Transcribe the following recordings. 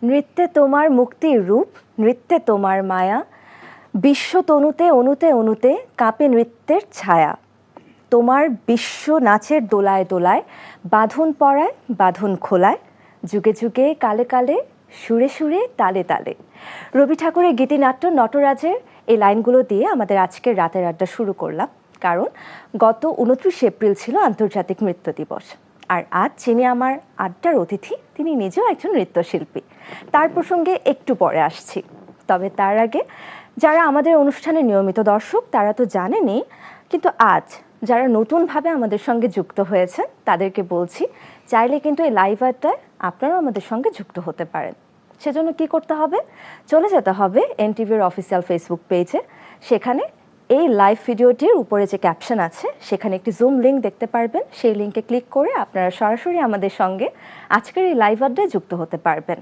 নৃত্যে তোমার মুক্তির রূপ, নৃত্যে তোমার মায়া, বিশ্ব তনুতে অনুতে অনুতে কাঁপে নৃত্যের ছায়া। তোমার বিশ্ব নাচের দোলায় দোলায়, বাঁধন পড়ায় বাঁধন খোলায়, যুগে যুগে কালে কালে, সুরে সুরে তালে তালে। রবি ঠাকুরের গীতিনাট্য নটরাজের এই লাইনগুলো দিয়ে আমাদের আজকের রাতের আড্ডা শুরু করলাম, কারণ গত 29 এপ্রিল ছিল আন্তর্জাতিক নৃত্য দিবস। আর আজ যিনি আমার আড্ডার অতিথি, তিনি নিজেও একজন নৃত্যশিল্পী। তার প্রসঙ্গে একটু পরে আসছি, তবে তার আগে যারা আমাদের অনুষ্ঠানের নিয়মিত দর্শক তারা তো জানেনই, কিন্তু আজ যারা নতুনভাবে আমাদের সঙ্গে যুক্ত হয়েছেন তাদেরকে বলছি, চাইলে কিন্তু এই লাইভ আড্ডায় আপনারাও আমাদের সঙ্গে যুক্ত হতে পারেন। সেজন্য কি করতে হবে? চলে যেতে হবে এনটিভির অফিসিয়াল ফেসবুক পেজে। সেখানে এই লাইভ ভিডিওটির উপরে যে ক্যাপশন আছে সেখানে একটি জুম লিঙ্ক দেখতে পারবেন। সেই লিঙ্কে ক্লিক করে আপনারা সরাসরি আমাদের সঙ্গে আজকের এই লাইভ আড্ডায় যুক্ত হতে পারবেন।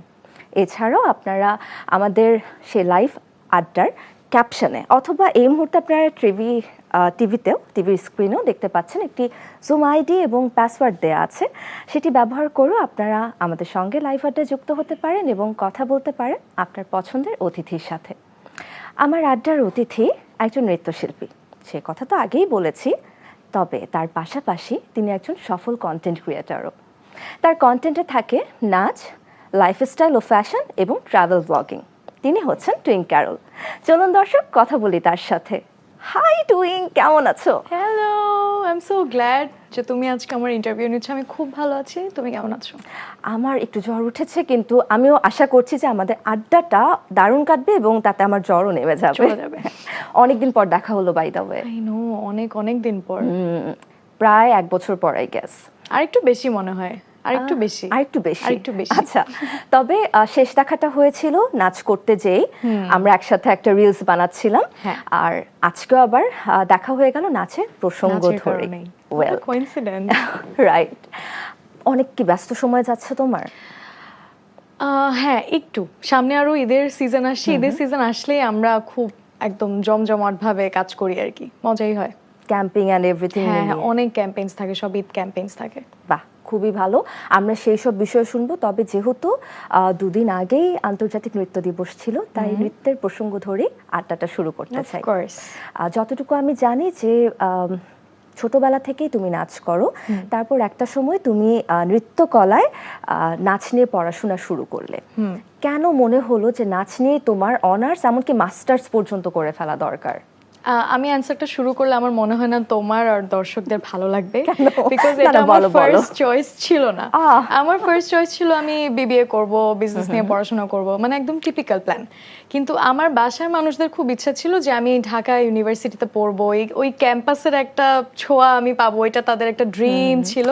এছাড়াও আপনারা আমাদের সেই লাইভ আড্ডার ক্যাপশনে অথবা এই মুহূর্তে আপনারা টিভির স্ক্রিনেও দেখতে পাচ্ছেন একটি জুম আইডি এবং পাসওয়ার্ড দেওয়া আছে। সেটি ব্যবহার করেও আপনারা আমাদের সঙ্গে লাইভ আড্ডায় যুক্ত হতে পারেন এবং কথা বলতে পারেন আপনার পছন্দের অতিথির সাথে। আমার আড্ডার অতিথি একজন নৃত্যশিল্পী, সে কথা তো আগেই বলেছি, তবে তার পাশাপাশি তিনি একজন সফল কন্টেন্ট ক্রিয়েটরও। তার কন্টেন্টে থাকে নাচ, লাইফস্টাইল ও ফ্যাশন এবং ট্রাভেল ব্লগিং। তিনি হচ্ছেন টুইং ক্যারল। চলুন দর্শক কথা বলি তার সাথে। হাই টুইং, কেমন আছো? Hello, I am so glad যে তুমি আজকে আমার ইন্টারভিউ নিচ্ছ। আমি খুব ভালো আছি, তুমি কেমন আছো? আমার একটু জ্বর উঠেছে, কিন্তু আমিও আশা করছি যে আমাদের আড্ডাটা দারুণ কাটবে এবং তাতে আমার জ্বরও নেমে যাবে। অনেকদিন পর দেখা হলো, by the way. I know, অনেক দিন পর, প্রায় 1 বছর পর আই গেস। আর একটু বেশি মনে হয়, আরেকটু বেশি। আচ্ছা, তবে শেষ দেখাটা হয়েছিল নাচ করতে যেই আমরা একসাথে একটা রিলস বানাচ্ছিলাম, আর আজকে আবার দেখা হয়ে গেল নাচের প্রসঙ্গ ধরে। Well, coincidence, right. অনেক কি ব্যস্ত সময় যাচ্ছে তোমার? হ্যাঁ, একটু সামনে আরো ঈদের সিজন আসছে। ঈদের সিজন আসলেই আমরা খুব একদম জমজমাট ভাবে কাজ করি আর কি, মজাই হয়। Camping and everything. হ্যাঁ, অনেক ক্যাম্পেইনস থাকে, সব ঈদ ক্যাম্পেইনস থাকে। বাহ, খুবই ভালো। আমরা সেই সব বিষয় শুনবো, তবে যেহেতু 2 দিন আগেই আন্তর্জাতিক নৃত্য দিবস ছিল, তাই নৃত্যের প্রসঙ্গ ধরে আড্ডাটা শুরু করতে চাই। যতটুকু আমি জানি যে ছোটবেলা থেকেই তুমি নাচ করো, তারপর একটা সময় তুমি নৃত্যকলায় নাচ নিয়ে পড়াশোনা শুরু করলে। কেন মনে হলো যে নাচ নিয়ে তোমার অনার্স এমনকি মাস্টার্স পর্যন্ত করে ফেলা দরকার? আমি অ্যানসারটা শুরু করলে আমার মনে হয় না তোমার আর দর্শকদের ভালো লাগবে, বিকজ এটা আমার ফার্স্ট চয়েস ছিল না। আমার ফার্স্ট চয়েস ছিল আমি বিবিএ করব, বিজনেস নিয়ে পড়াশোনা করব, মানে একদম টিপিক্যাল প্ল্যান। কিন্তু আমার বাসার মানুষদের খুব ইচ্ছা ছিল যে আমি ঢাকা ইউনিভার্সিটিতে পড়বো, ওই ক্যাম্পাসের একটা ছোঁয়া আমি পাবো, এটা তাদের একটা ড্রিম ছিল।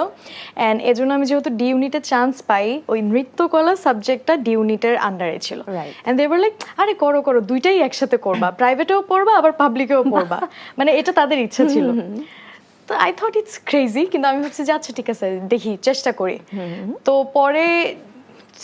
অ্যান্ড এজন্য আমি যেহেতু ডি ইউনিটে চান্স পাই, ওই নৃত্যকলা সাবজেক্টটা ডি ইউনিটের আন্ডারে ছিল। অ্যান্ড দে ওয়ার লাইক, আরে করো দুইটাই একসাথে করবা, প্রাইভেটেও পড়বা আবার পাবলিকেও পড়বা, মানে এটা তাদের ইচ্ছা ছিল। তো আই থট ইটস ক্রেজি, কিন্তু আমি ভাবছি যে আচ্ছা ঠিক আছে, দেখি, চেষ্টা করি। তো পরে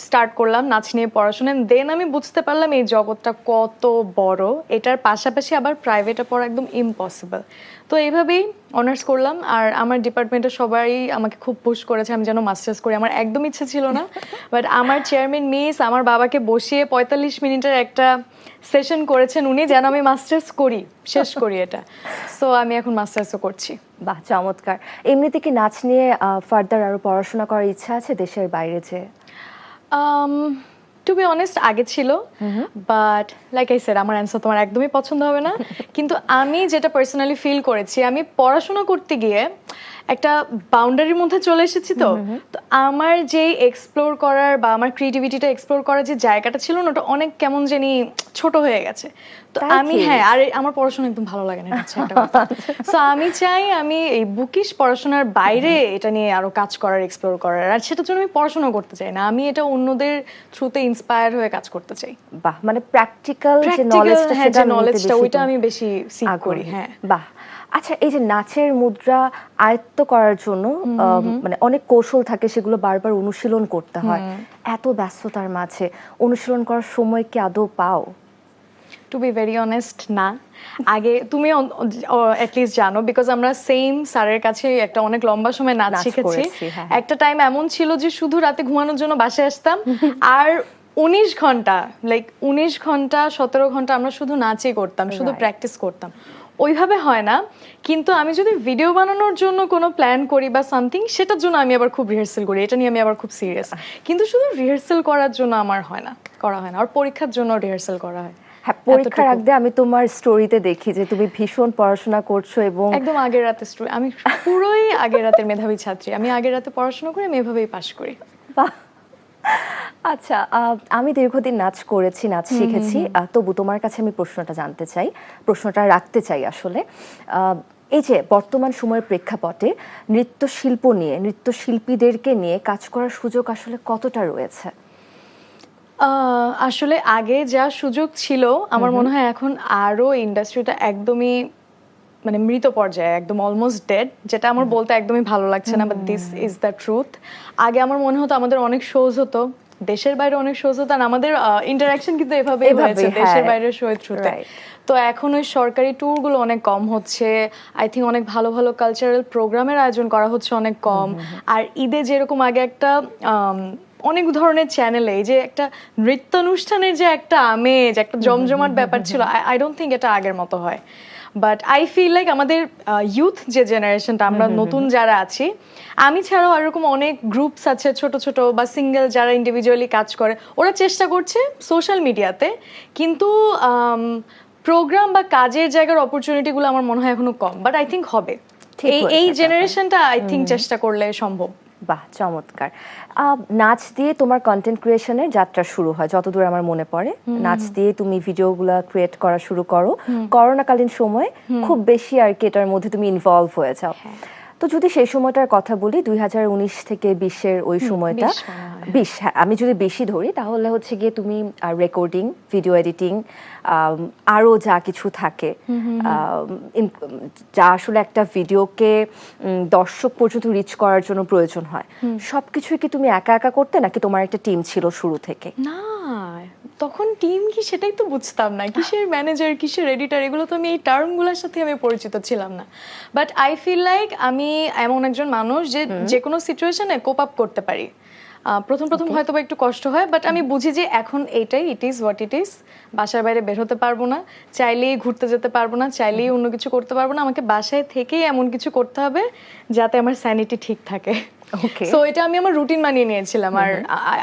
স্টার্ট করলাম নাচ নিয়ে পড়াশোনা। দেন আমি বুঝতে পারলাম এই জগৎটা কত বড়, এটার পাশাপাশি আবার প্রাইভেটে পড়া একদম ইম্পসিবল। তো এইভাবেই অনার্স করলাম। আর আমার ডিপার্টমেন্টে সবাই আমাকে খুব পুশ করেছে আমি যেন মাস্টার্স করি। আমার একদম ইচ্ছে ছিল না, বাট আমার চেয়ারম্যান মিস আমার বাবাকে বসিয়ে 45 মিনিটের একটা সেশন করেছেন উনি, যেন আমি মাস্টার্স করি, শেষ করি এটা। সো আমি এখন মাস্টার্সও করছি। বাহ, চমৎকার। এমনিতে কি নাচ নিয়ে ফার্দার আরো পড়াশোনা করার ইচ্ছা আছে দেশের বাইরে যে? টু বি অনেস্ট আগে ছিল, বাট লাইক আই সেড আমার অ্যান্সার তোমার একদমই পছন্দ হবে না। কিন্তু আমি যেটা পার্সোনালি ফিল করেছি, আমি পড়াশোনা করতে গিয়ে একটা বাউন্ডারির মধ্যে চলে এসেছি। তো আমার যে এক্সপ্লোর করার বা আমার ক্রিয়েটিভিটিটা এক্সপ্লোর করার যে জায়গাটা ছিল না, ওটা অনেক কেমন জানি ছোট হয়ে গেছে। তো আমি আর আমার পড়াশোনা একদম ভালো লাগে না, সো আমি চাই আমি এই বুকিশ পড়াশোনার বাইরে এটা নিয়ে আরো কাজ করার, এক্সপ্লোর করার। আর সেটার জন্য আমি পড়াশোনা করতে চাই না, আমি এটা অন্যদের থ্রুতে ইন্সপায়ার হয়ে কাজ করতে চাই। বাহ, মানে প্র্যাকটিক্যাল যে নলেজটা, সেটা নলেজটা ওইটা আমি বেশি সিক করি। হ্যাঁ, বাহ। আচ্ছা, এই যে নাচের মুদ্রা আয়ত্ত করার জন্য মানে অনেক কৌশল থাকে, সেগুলো বারবার অনুশীলন করতে হয়। এত ব্যস্ততার মাঝে অনুশীলন করার সময় কি আদৌ পাও? টু বি ভেরি অনেস্ট, না। আগে তুমি অ্যাটলিস্ট জানো, বিকজ আমরা সেম স্যারের কাছে একটা অনেক লম্বা সময় নাচ শিখেছি। একটা টাইম এমন ছিল যে শুধু রাতে ঘুমানোর জন্য বাসায় আসতাম, আর 19 ঘন্টা 19 ঘন্টা 17 ঘন্টা আমরা শুধু নাচই করতাম, শুধু প্র্যাকটিস করতাম। ওইভাবে হয় না, কিন্তু আমি যদি ভিডিও বানানোর জন্য কোনো প্ল্যান করি বা সামথিং, সেটার জন্য আমি আবার খুব রিহার্সাল করি, এটা নিয়ে আমি আবার খুব সিরিয়াস। কিন্তু শুধু রিহার্সাল করার জন্য আমার করা হয় না। আর পরীক্ষার জন্য রিহার্সাল করা হয়। হ্যাঁ, পরীক্ষার আগে আমি তোমার স্টোরিতে দেখি যে তুমি ভীষণ পড়াশোনা করছো এবং একদম আগের রাতে স্টোরি, আমি পুরোই আগের রাতের মেধাবী ছাত্রী। আমি আগের রাতে পড়াশোনা করে আমি এভাবেই পাশ করি। বাহ। আচ্ছা, আমি দীর্ঘদিন নাচ করেছি, নাচ শিখেছি, তবু তোমার কাছে আমি প্রশ্নটা রাখতে চাই আসলে। এই যে বর্তমান সময়ের প্রেক্ষাপটে নৃত্যশিল্পীদেরকে নিয়ে কাজ করার সুযোগ আসলে কতটা রয়েছে? আসলে আগে যা সুযোগ ছিল, আমার মনে হয় এখন আরো ইন্ডাস্ট্রিটা একদমই মানে মৃত পর্যায়ে, একদম অলমোস্ট ডেড, যেটা আমার বলতে একদমই ভালো লাগছে না, but this is the truth. আগে আমার মনে হতো আমাদের অনেক শোজ হতো, দেশের বাইরে অনেক শোজ হতো, আর আমাদের ইন্টারাকশন কিন্তু এভাবেই হয়েছে দেশের বাইরের শো এর থ্রুতে। তো এখন ওই সরকারি ট্যুরগুলো অনেক কম হচ্ছে, আই থিঙ্ক অনেক ভালো ভালো কালচারাল প্রোগ্রামের আয়োজন করা হচ্ছে অনেক কম। আর ঈদে যেরকম আগে একটা অনেক ধরনের চ্যানেলে যে একটা নৃত্যানুষ্ঠানের যে একটা আমেজ, একটা জমজমাট ব্যাপার ছিল, আই ডোন্ট থিঙ্ক এটা আগের মতো হয়। বাট আই ফিল লাইক আমাদের ইউথ যে জেনারেশনটা, আমরা নতুন যারা আছি, আমি ছাড়াও এরকম অনেক গ্রুপস আছে ছোট ছোট বা সিঙ্গেল যারা ইন্ডিভিজুয়ালি কাজ করে, ওরা চেষ্টা করছে সোশ্যাল মিডিয়াতে, কিন্তু প্রোগ্রাম বা কাজের জায়গার অপরচুনিটিগুলো আমার মনে হয় এখনো কম। বাট আই থিঙ্ক হবে, এই জেনারেশনটা আই থিঙ্ক চেষ্টা করলে সম্ভব। বাহ, চমৎকার। নাচ দিয়ে তোমার কন্টেন্ট ক্রিয়েশনের যাত্রা শুরু হয় যতদূর আমার মনে পড়ে। নাচ দিয়ে তুমি ভিডিওগুলো ক্রিয়েট করা শুরু করো করোনাকালীন সময়ে, খুব বেশি আর কি এটার মধ্যে তুমি ইনভলভ হয়ে যাও। তো যদি সেই সময়টার কথা বলি, 2019 থেকে 20-এর ওই সময়টা, 20, হ্যাঁ, আমি যদি বেশি ধরি তাহলে হচ্ছে গিয়ে তুমি রেকর্ডিং, ভিডিও এডিটিং, আরও যা কিছু থাকে, যা আসলে একটা ভিডিওকে দর্শক পর্যন্ত রিচ করার জন্য প্রয়োজন হয়, সবকিছুই কি তুমি একা একা করতে, নাকি তোমার একটা টিম ছিল শুরু থেকে? না, তখন টিম কি সেটাই তো বুঝতাম না, কিসের ম্যানেজার, কিসের এডিটর, এগুলো তো আমি এই টার্মগুলোর সাথে আমি পরিচিত ছিলাম না। বাট আই ফিল লাইক আমি এমন একজন মানুষ যে কোনো সিচুয়েশনে কোপ আপ করতে পারি। প্রথম হয়তো বা একটু কষ্ট হয়, বাট আমি বুঝি যে এখন এইটাই, it is what it is. বাসার বাইরে বের হতে পারবো না, চাইলেই ঘুরতে যেতে পারবো না, চাইলেই অন্য কিছু করতে পারবো না, আমাকে বাসায় থেকেই এমন কিছু করতে হবে যাতে আমার স্যানিটি ঠিক থাকে। সো এটা আমি আমার রুটিন বানিয়ে নিয়েছিলাম। আর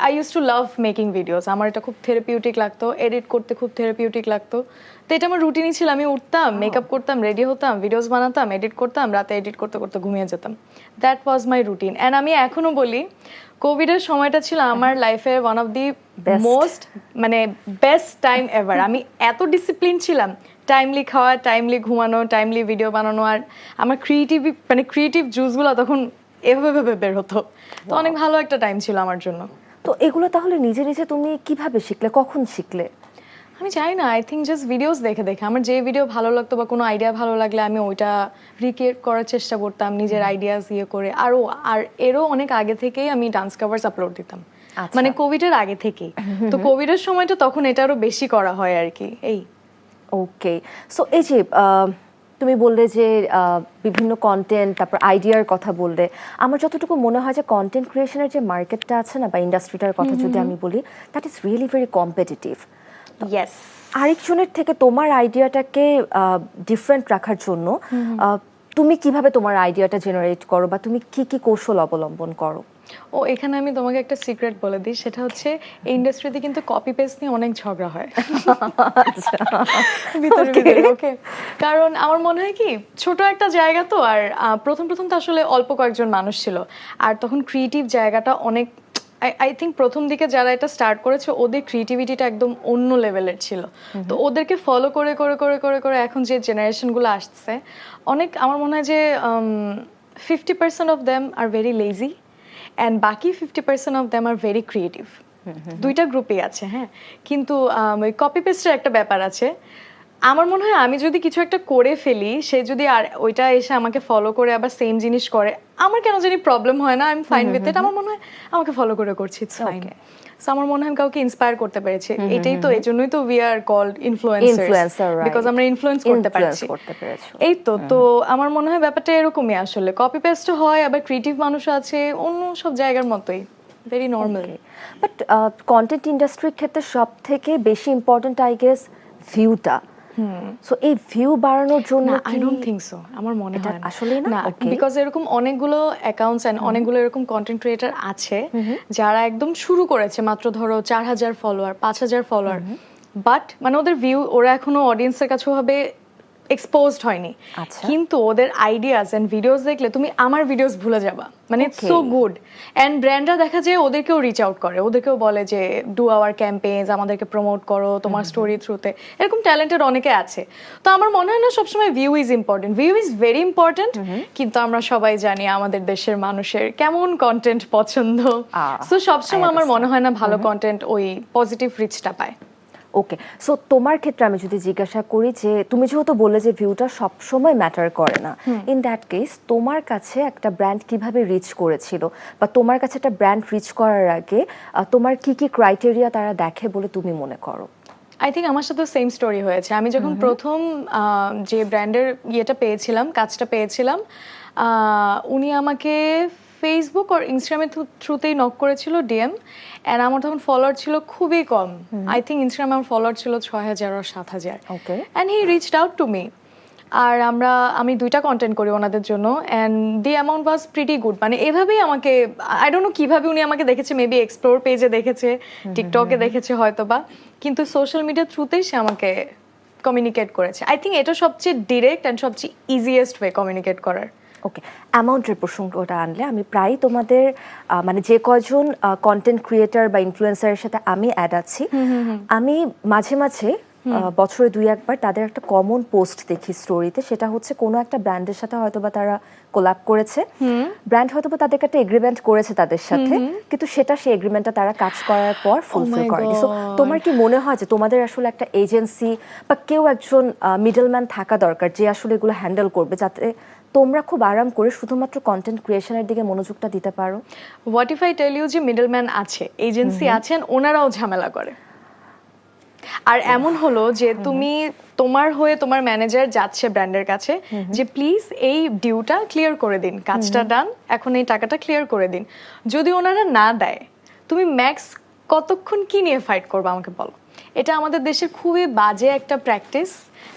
I use to love making videos, আমার এটা খুব থেরাপিউটিক লাগতো, এডিট করতে খুব থেরাপিউটিক লাগতো। তো এটা আমার রুটিনই ছিল, আমি উঠতাম, মেকআপ করতাম, রেডি হতাম, ভিডিওস বানাতাম, এডিট করতাম, রাতে এডিট করতে করতে ঘুমিয়ে যেতাম। That was my routine. And আমি এখনো বলি, কোভিডের সময়টা ছিল আমার লাইফে one of the most best time ever. আমি এত ডিসিপ্লিন ছিলাম, টাইমলি খাওয়া, টাইমলি ঘুমানো, টাইমলি ভিডিও বানানো, আর আমার ক্রিয়েটিভ জুসগুলো তখন এভাবে বের হতো। তো অনেক ভালো একটা টাইম ছিল আমার জন্য। তো এগুলো তাহলে নিজে নিজে তুমি কিভাবে শিখলে, কখন শিখলে? আমি জানি না, আই থিঙ্ক জাস্ট ভিডিওস দেখে আমার যে ভিডিও ভালো লাগতো বা কোনো আইডিয়া ভালো লাগলে আমি ওইটা রিক্রিয়েট করার চেষ্টা করতাম নিজের আইডিয়াস দিয়ে করে। আর এরও অনেক আগে থেকেই আমি ডান্স কভার্স আপলোড দিতাম, মানে কোভিডের আগে থেকেই। তো কোভিডের সময়টা তখন এটা আরো বেশি করা হয় আর কি। এই ওকে, সো এই যে তুমি বললে যে বিভিন্ন কন্টেন্ট, তারপর আইডিয়ার কথা বললে, আমার যতটুকু মনে হয় যে কন্টেন্ট ক্রিয়েশনের যে মার্কেটটা আছে না, বা ইন্ডাস্ট্রিটার কথা যদি আমি বলি, that is really very competitive. Yes, আরেকজনের থেকে তোমার আইডিয়াটাকে ডিফারেন্ট রাখার জন্য তুমি কিভাবে তোমার আইডিয়াটা জেনারেট করো, বা তুমি কি কি কৌশল অবলম্বন করো? এখানে আমি তোমাকে একটা সিক্রেট বলে দিই, সেটা হচ্ছে এই ইন্ডাস্ট্রিতে কিন্তু কপি পেস্ট নিয়ে অনেক ঝগড়া হয় ভিতরে। ওকে, কারণ আমার মনে হয় কি, ছোট একটা জায়গা তো, আর প্রথম তো আসলে অল্প কয়েকজন মানুষ ছিল, আর তখন ক্রিয়েটিভ জায়গাটা অনেক, আই থিঙ্ক প্রথম দিকে যারা এটা স্টার্ট করেছে ওদের ক্রিয়েটিভিটিটা একদম অন্য লেভেলের ছিল। তো ওদেরকে ফলো করে করে করে করে করে এখন যে জেনারেশনগুলো আসছে, অনেক আমার মনে হয় যে 50% of them are very lazy, and বাকি 50% of them are very creative. দুইটা গ্রুপেই আছে, হ্যাঁ। কিন্তু ওই কপি পেস্টের একটা ব্যাপার আছে। আমার মনে হয় আমি যদি কিছু একটা করে ফেলি, সে যদি আর ওইটা এসে আমাকে ফলো করে আবার সেম জিনিস করে, আমার কেন জানি প্রবলেম হয় না, I am fine with it. আমার মনে হয় আমাকে ফলো করে করছি, ইটস ফাইন। সো আমার মনে হয় আমি কাউকে ইন্সপায়ার করতে পেরেছি, এটাই তো, এজন্যই তো we are called influencer, because আমরা ইনফ্লুয়েন্স করতে পারছি। এই তো আমার মনে হয় ব্যাপারটা এরকমই আসলে। কপি পেস্ট হয়, আবার ক্রিয়েটিভ মানুষ আছে, অন্য সব জায়গার মতোই। Very normal. বাট কন্টেন্ট ইন্ডাস্ট্রির ক্ষেত্রে সব থেকে বেশি ইম্পর্টেন্ট আই গেস ভিউটা। সো এই ভিউ বাড়ানোর জন্য আই ডোন্ট থিংক সো, আমার মনে হয় আসলে না, বিকজ এরকম অনেকগুলো অ্যাকাউন্টস এন্ড অনেকগুলো এরকম কন্টেন্ট ক্রিয়েটর আছে যারা একদম শুরু করেছে মাত্র ধরো 4000 ফলোয়ার 5000 ফলোয়ার, বাট মানে ওদের ভিউ ওরা এখনো অডিয়েন্সের কাছে ভাবে এক্সপোজড হয়নি, কিন্তু ওদের আইডিয়াস এন্ড ভিডিওস দেখলে তুমি আমার ভিডিওস ভুলে যাবা, মানে ইটস সো গুড। এন্ড ব্র্যান্ডরা দেখা যায় ওদেরকেও রিচ আউট করে, ওদেরকেও বলে যে ডু আওয়ার ক্যাম্পেইনস, আমাদেরকে প্রমোট করো তোমার স্টোরি থ্রুতে, এরকম ট্যালেন্টেড অনেকে আছে। তো আমার মনে হয় না সবসময় view is important, view is very important, কিন্তু আমরা সবাই জানি আমাদের দেশের মানুষের কেমন কন্টেন্ট পছন্দ, সো সবসময় আমার মনে হয় না ভালো কন্টেন্ট ওই পজিটিভ রিচটা পায়। ওকে, সো তোমার ক্ষেত্রে আমি যদি জিজ্ঞাসা করি যে তুমি যেহেতু বললে যে ভিউটা সবসময় ম্যাটার করে না, ইন দ্যাট কেস তোমার কাছে একটা ব্র্যান্ড কিভাবে রিচ করেছিল, বা তোমার কাছে একটা ব্র্যান্ড রিচ করার আগে তোমার কি কি ক্রাইটেরিয়া তারা দেখে বলে তুমি মনে করো? আই থিঙ্ক আমার সাথে সেম স্টোরি হয়েছে। আমি যখন প্রথম যে ব্র্যান্ডের ইয়েটা পেয়েছিলাম, কাজটা পেয়েছিলাম, উনি আমাকে ফেসবুক আর ইনস্টাগ্রামের থ্রুতেই নক করেছিল ডিএম, এন্ড আমার তখন ফলোয়ার ছিল খুবই কম। আই থিঙ্ক ইনস্টাগ্রামে আমার ফলোয়ার ছিল 6000 আর 7000, and he reached out to me. আর আমি 2টা কন্টেন্ট করি ওনাদের জন্য, and the amount was pretty good. মানে এভাবেই আমাকে, আই ডোন্ট নো কিভাবে উনি আমাকে দেখেছে, মেবি এক্সপ্লোর পেজে দেখেছে, টিকটকে দেখেছে হয়তোবা, কিন্তু সোশ্যাল মিডিয়া থ্রুতেই সে আমাকে কমিউনিকেট করেছে। আই থিঙ্ক এটা সবচেয়ে ডিরেক্ট অ্যান্ড সবচেয়ে ইজিয়েস্ট ওয়ে কমিউনিকেট করার। ওকে, অ্যামাউন্টের প্রসঙ্গটা আনলে আমি প্রায় তোমাদের মানে যে কজন কন্টেন্ট ক্রিয়েটার বা ইনফ্লুয়েন্সারের সাথে আমি অ্যাড আছি, আমি মাঝে মাঝে বছরে 2-1 বার তাদের একটা কমন পোস্ট দেখি স্টোরিতে, সেটা হচ্ছে কোনো একটা ব্র্যান্ডের সাথে হয়তোবা তারা কোলাব করেছে, ব্র্যান্ড হয়তোবা তাদেরকে একটা এগ্রিমেন্ট করেছে তাদের সাথে, কিন্তু সেই এগ্রিমেন্টটা তারা কাজ করার পর ফুলফিল করেনি। সো তোমার কি মনে হয় যে তোমাদের আসলে একটা এজেন্সি বা কেউ একজন মিডলম্যান থাকা দরকার যে আসলে এগুলো হ্যান্ডেল করবে, যাতে তোমরা খুব আরাম করে শুধুমাত্র কন্টেন্ট ক্রিয়েশনের দিকে মনোযোগটা দিতে পারো? What if I tell you যে মিডলম্যান আছে, এজেন্সি আছেন, ওনারাও ঝামেলা করে। আর এমন হলো যে তুমি তোমার হয়ে তোমার ম্যানেজার যাচ্ছে ব্র্যান্ডের কাছে যে প্লিজ এই ডিউটা ক্লিয়ার করে দিন, কাজটা ডান, এখন এই টাকাটা ক্লিয়ার করে দিন। যদি ওনারা না দেয়, তুমি ম্যাক্স কতক্ষণ কি নিয়ে ফাইট করবে আমাকে বলো? এটা আমাদের দেশের খুবই বাজে একটা প্র্যাকটিস।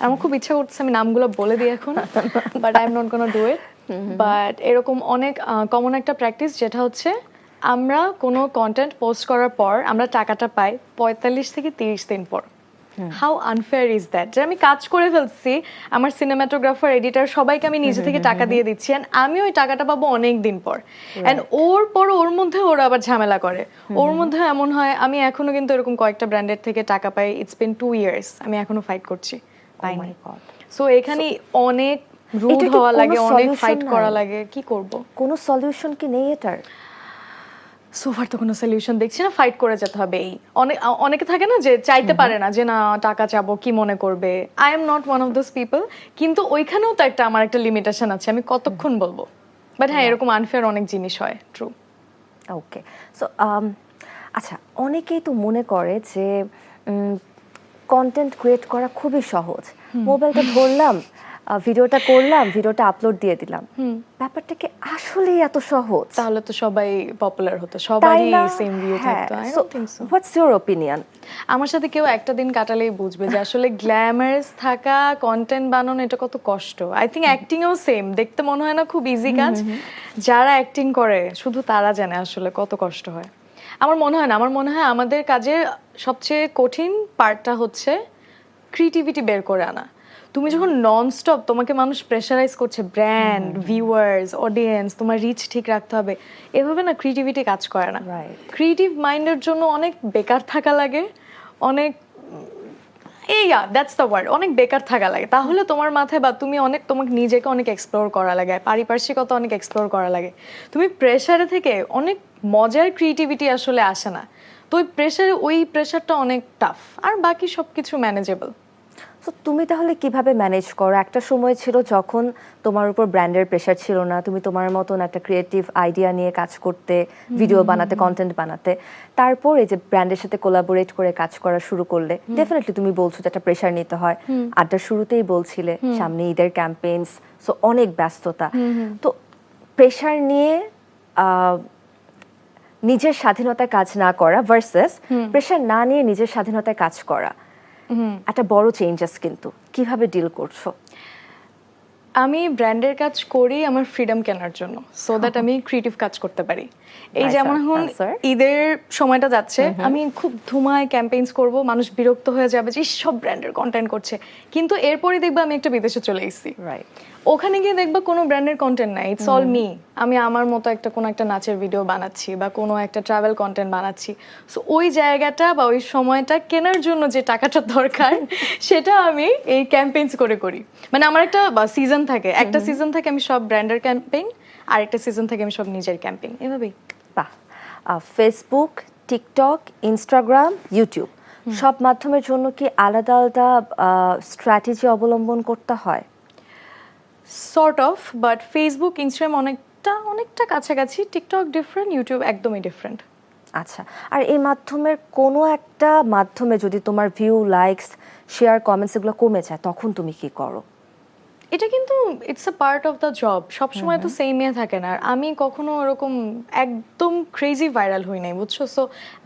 আমার খুব ইচ্ছা করছে আমি নামগুলো বলে দিই এখন, but I am not gonna do it. But এরকম অনেক কমন একটা প্র্যাকটিস, যেটা হচ্ছে আমরা কোনো কন্টেন্ট পোস্ট করার পর আমরা টাকাটা পাই 45 থেকে 30 দিন পর। How unfair is that? যে আমি কাজ করে ফেলছি, আমার সিনেমাটোগ্রাফার, এডিটর সবাইকে আমি নিজে থেকে টাকা দিয়ে দিচ্ছি, এন্ড আমি ওই টাকাটা পাবো অনেক দিন পর, এন্ড ওর মধ্যে ওরা আবার ঝামেলা করে। ওর মধ্যে এমন হয়, আমি এখনো কিন্তু এরকম কয়েকটা ব্র্যান্ডের থেকে টাকা পাই, ইটস বিন 2 years, আমি এখনো ফাইট করছি, পাইনি। সো এখানে অনেক রুড হওয়া লাগে, অনেক ফাইট করা লাগে, কি করব? কোনো সলিউশন কি নেই এটার? সোফার তো কোনো সলিউশন দেখছি না, ফাইট করে যেতে হবে। এই অনেকে থাকে না যে চাইতে পারে না, যে না টাকা চাবো কি মনে করবে। I am not one of those people, কিন্তু ওইখানেও তো আমার একটা লিমিটেশন আছে, আমি কতক্ষণ বলবো। বাট হ্যাঁ, এরকম আনফেয়ার অনেক জিনিস হয়, ট্রু। ওকে, সো আচ্ছা, অনেকেই তো মনে করে যে কন্টেন্ট ক্রিয়েট করা খুবই সহজ, মোবাইলটা ধরলাম, ভিডিওটা করলাম, ভিডিওটা আপলোড দিয়ে দিলাম। ব্যাপারটা কি আসলেই এত সহজ? তাহলে তো সবাই পপুলার হতো, সবারই সেম ভিউ থাকতো। I don't think so. What's your opinion? আমার সাথে কেউ একটা দিন কাটালেই বুঝবে যে আসলে গ্ল্যামারাস থাকা, কন্টেন্ট বানানো, এটা কত কষ্ট। আই থিঙ্ক অ্যাক্টিং এও সেম, দেখতে মনে হয় না খুব ইজি কাজ, যারা অ্যাক্টিং করে শুধু তারা জানে আসলে কত কষ্ট হয়। আমার মনে হয় না, আমার মনে হয় আমাদের কাজের সবচেয়ে কঠিন পার্টটা হচ্ছে ক্রিয়েটিভিটি বের করে আনা। তুমি যখন ননস্টপ তোমাকে মানুষ প্রেশারাইজ করছে, ব্র্যান্ড, ভিউয়ার্স, অডিয়েন্স, তোমার রিচ ঠিক রাখতে হবে, এভাবে না ক্রিয়েটিভিটি কাজ করে না। ক্রিয়েটিভ মাইন্ডের জন্য অনেক বেকার থাকা লাগে, অনেক দ্যাটস দ্য ওয়ার্ড, অনেক বেকার থাকা লাগে। তাহলে তোমার মাথায় বা তুমি তোমাকে নিজেকে অনেক এক্সপ্লোর করা লাগে, পারিপার্শ্বিকতা অনেক এক্সপ্লোর করা লাগে। তুমি প্রেশারে থেকে অনেক মজার ক্রিয়েটিভিটি আসলে আসে না। তো ওই প্রেশারটা অনেক টাফ, আর বাকি সবকিছু ম্যানেজেবল। তো তুমি তাহলে কিভাবে ম্যানেজ করো? একটা সময় ছিল যখন তোমার উপর ব্র্যান্ডের প্রেশার ছিল না, তুমি তোমার মতন একটা ক্রিয়েটিভ আইডিয়া নিয়ে কাজ করতে, ভিডিও বানাতে, কন্টেন্ট বানাতে। তারপর এই যে ব্র্যান্ডের সাথে কোলাবোরেট করে কাজ করা শুরু করলে, ডেফিনেটলি তুমি বলছো যে একটা প্রেশার নিতে হয়। আড্ডার শুরুতেই বলছিলে সামনে ঈদের ক্যাম্পেইনস, সো অনেক ব্যস্ততা। তো প্রেশার নিয়ে নিজের স্বাধীনতায় কাজ না করা ভার্সেস প্রেশার না নিয়ে নিজের স্বাধীনতায় কাজ করা, একটা বড় চেঞ্জেস কিন্তু। কিভাবে ডিল করছো? আমি ব্র্যান্ডের কাজ করি আমার ফ্রিডম কেনার জন্য, সো দ্যাট আমি ক্রিয়েটিভ কাজ করতে পারি। এই যেমন এখন ঈদের সময়টা যাচ্ছে, আমি খুব ধুমায় ক্যাম্পেইনস করব, মানুষ বিরক্ত হয়ে যাবে যে সব ব্র্যান্ডের কন্টেন্ট করছে, কিন্তু এরপরই দেখবা আমি একটা বিদেশে চলে এসেছি, ওখানে গিয়ে দেখবা কোনো ব্র্যান্ডের কন্টেন্ট নাই, ইটস অল মি। আমি আমার মতো কোনো একটা নাচের ভিডিও বানাচ্ছি বা কোনো একটা ট্রাভেল কন্টেন্ট বানাচ্ছি, সো ওই জায়গাটা বা ওই সময়টা কেনার জন্য যে টাকাটা দরকার সেটা আমি এই ক্যাম্পেইনস করে করি। মানে আমার একটা সিজন থাকে, একটা সিজন থাকে আমি সব ব্র্যান্ডের ক্যাম্পেইন, আর একটা সিজন থাকে আমি সব নিজের ক্যাম্পেইন, এভাবেই। বাহ। ফেসবুক, টিকটক, ইনস্টাগ্রাম, ইউটিউব সব মাধ্যমের জন্য কি আলাদা আলাদা স্ট্র্যাটেজি অবলম্বন করতে হয়? Sort of, but Facebook Instagram অনেকটা কাছাকাছি, টিকটক ডিফারেন্ট, ইউটিউব একদমই ডিফারেন্ট। আচ্ছা, আর এই মাধ্যমের কোনো একটা মাধ্যমে যদি তোমার ভিউ, লাইকস, শেয়ার, কমেন্টস এগুলো কমে যায় তখন তুমি কি করো? এটা কিন্তু it's a part of the job, সবসময় তো সেমই থাকে না। আর আমি কখনো ওরকম একদম ক্রেজি ভাইরাল হই নাই, বুঝছো? সো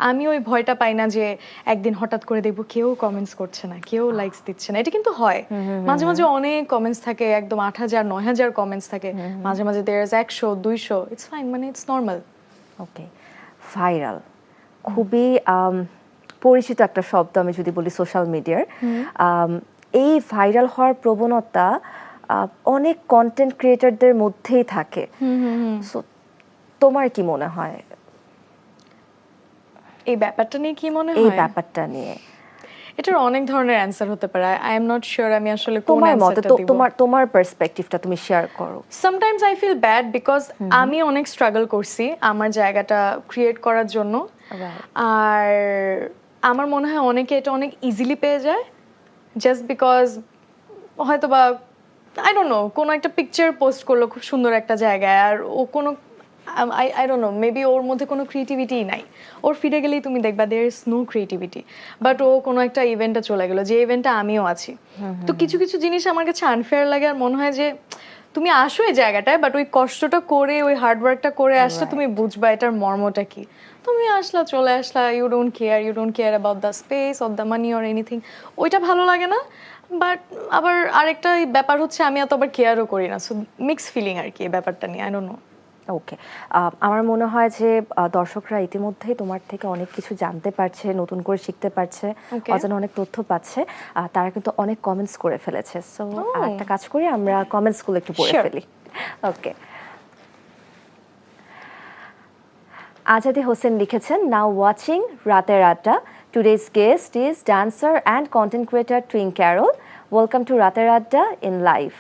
আমি ওই ভয়টা পাই না যে একদিন হঠাৎ করে দেখবো কেউ কমেন্টস করছে না, কেউ লাইকস দিচ্ছে না। এটা কিন্তু হয় মাঝে মাঝে, অনেক কমেন্টস থাকে, একদম 8,000 9,000 কমেন্টস থাকে, মাঝে মাঝে দেয়ার ইজ 100 200, ইটস ফাইন, মানে ইটস নর্মাল। ওকে, ভাইরাল খুবই পরিচিত একটা শব্দ আমি যদি বলি সোশ্যাল মিডিয়ার। এই ভাইরাল হওয়ার প্রবণতা অনেক কন্টেন্ট ক্রিয়েটরদের মধ্যেই থাকে। সো তোমার কি মনে হয় এই ব্যাপারটা নিয়ে? কি মনে হয় এই ব্যাপারটা নিয়ে? এটার অনেক ধরনের অ্যানসার হতে পারে, আই এম নট শিওর আমি আসলে কোন তোমার মতে অ্যানসারটা দিব। তোমার পার্সপেক্টিভটা তুমি শেয়ার করো। Sometimes I feel bad because আমি অনেক স্ট্রাগল করছি আমার জায়গাটা ক্রিয়েট করার জন্য, আর আমার মনে হয় অনেকে এটা অনেক ইজিলি পেয়ে যায় জাস্ট বিকজ হয়তো বা আই ডোন্ট নো কোনো একটা পিকচার পোস্ট করলো খুব সুন্দর একটা জায়গায়, আর ও কোনো আই ডোন্ট নো মেবি ওর মধ্যে কোনো ক্রিয়েটিভিটি নাই, ওর ফিরে গেলেই তুমি দেখবা there is no creativity, but ও কোনো একটা ইভেন্টে চলে গেলো যে ইভেন্টটা আমিও আছি। তো কিছু কিছু জিনিস আমার কাছে আনফেয়ার লাগে, আর মনে হয় যে তুমি আসো এই জায়গাটায়, বাট ওই কষ্টটা করে, ওই হার্ডওয়ার্কটা করে আসলে তুমি বুঝবা এটার মর্মটা কি। তুমি আসলা, চলে আসলা, you don't care about the space or the money or anything, ওইটা ভালো লাগে না। বাট আবার আরেকটা ব্যাপার হচ্ছে আমি এত আবার কেয়ারও করি না, সো মিক্স ফিলিং আর কি এই ব্যাপারটা নিয়ে, আই ডোন্ট নো। ওকে, আমার মনে হয় যে দর্শকরা ইতিমধ্যেই তোমার থেকে অনেক কিছু জানতে পারছে, নতুন করে শিখতে পারছে, অজানা অনেক তথ্য পাচ্ছে। তারা কিন্তু অনেক কমেন্টস করে ফেলেছে, সো একটা কাজ করি আমরা কমেন্টসগুলো একটু পড়ে ফেলি। ওকে, আজাদি হোসেন লিখেছেন, নাও ওয়াচিং রাতের আড্ডা, today's guest is dancer and content creator Twin Carol, welcome to রাতের আড্ডা in live.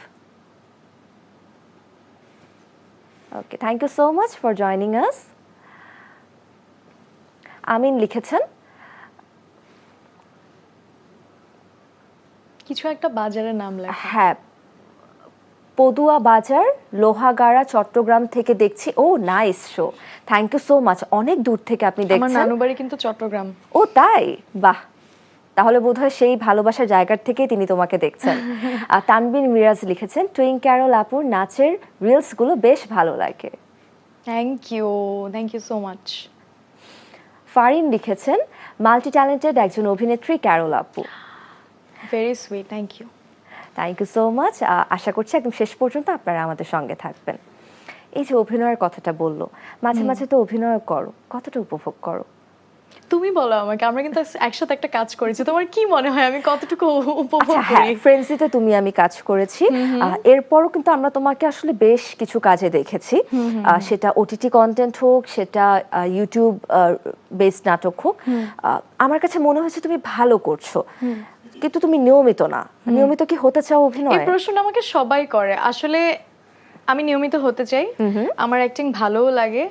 Okay, thank you so much for joining us. Amin লিখেছেন, কিছু একটা বাজারের নাম লেখা। হ্যাঁ, পদুয়া বাজার, লোহাগাড়া, চট্টগ্রাম থেকে দেখছি। Oh nice show, thank you so much. অনেক দূর থেকে আপনি দেখছেন। আমার নানু বাড়ি কিন্তু চট্টগ্রাম। ও তাই? বাহ, তাহলে বোধহয় সেই ভালোবাসার জায়গার থেকেই তিনি তোমাকে দেখছেন। তানবিন মিরাজ লিখেছেন, টুইন ক্যারল আপুর নাচের রিলসগুলো বেশ ভালো লাগে। Thank you so much. Farin লিখেছেন, মাল্টি ট্যালেন্টেড একজন অভিনেত্রী ক্যারল আপু। Very sweet, thank you so much. আশা করছি একদম শেষ পর্যন্ত আপনারা আমাদের সঙ্গে থাকবেন। এই যে অভিনয়ের কথাটা বললো, মাঝে মাঝে তো অভিনয় করো, কতটা উপভোগ করো? তুমি বলো আমাকে, আমরা কিন্তু একসাথে একটা কাজ করেছি, তোমার কি মনে হয় আমি কতটুকু উপভোগ করি? হ্যাঁ, ফ্রেন্ডসিতে তুমি আমি কাজ করেছি, এরপরও কিন্তু আমরা তোমাকে আসলে বেশ কিছু কাজে দেখেছি, সেটা ওটিটি কন্টেন্ট হোক, সেটা ইউটিউব বেসড নাটক হোক। আমার কাছে মনে হয়েছে তুমি ভালো করছো, কিন্তু তুমি নিয়মিত না। নিয়মিত কি হতে চাও অভিনয়? এই প্রশ্নটা আমাকে সবাই করে। আসলে আমি নিয়মিত হতে চাই, আমার অ্যাক্টিং ভালোও লাগে,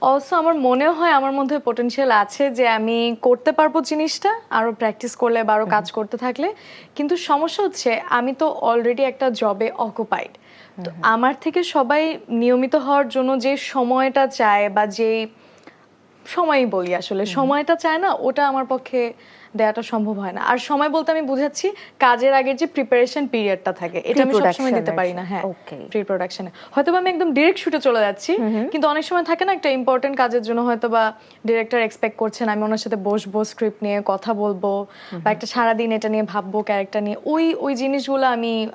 অলসো আমার মনেও হয় আমার মধ্যে পটেনশিয়াল আছে যে আমি করতে পারবো জিনিসটা আরো প্র্যাকটিস করলে বা আরো কাজ করতে থাকলে। কিন্তু সমস্যা হচ্ছে আমি তো অলরেডি একটা জবে অকুপাইড, তো আমার থেকে সবাই নিয়মিত হওয়ার জন্য যে সময়টা চায় বা যে সময়ই বলি আসলে সময়টা চায় না, ওটা আমার পক্ষে দেওয়াটা সম্ভব হয় না। আর সময় বলতে আমি বুঝাচ্ছি কাজের আগের যে প্রিপারেশন পিরিয়ডটা থাকে, এটা আমি সবসময় দিতে পারি না। হ্যাঁ, প্রি প্রোডাকশনে হয়তো আমি একদম ডিরেক্ট শুটে চলে যাচ্ছি, কিন্তু অনেক সময় থাকে না একটা ইম্পর্টেন্ট কাজের জন্য হয়তো বা ডিরেক্টর এক্সপেক্ট করছেন আমি ওনার সাথে বসবো, স্ক্রিপ্ট নিয়ে কথা বলবো, বা একটা সারাদিন এটা নিয়ে ভাববো, ক্যারেক্টার নিয়ে, ওই জিনিসগুলো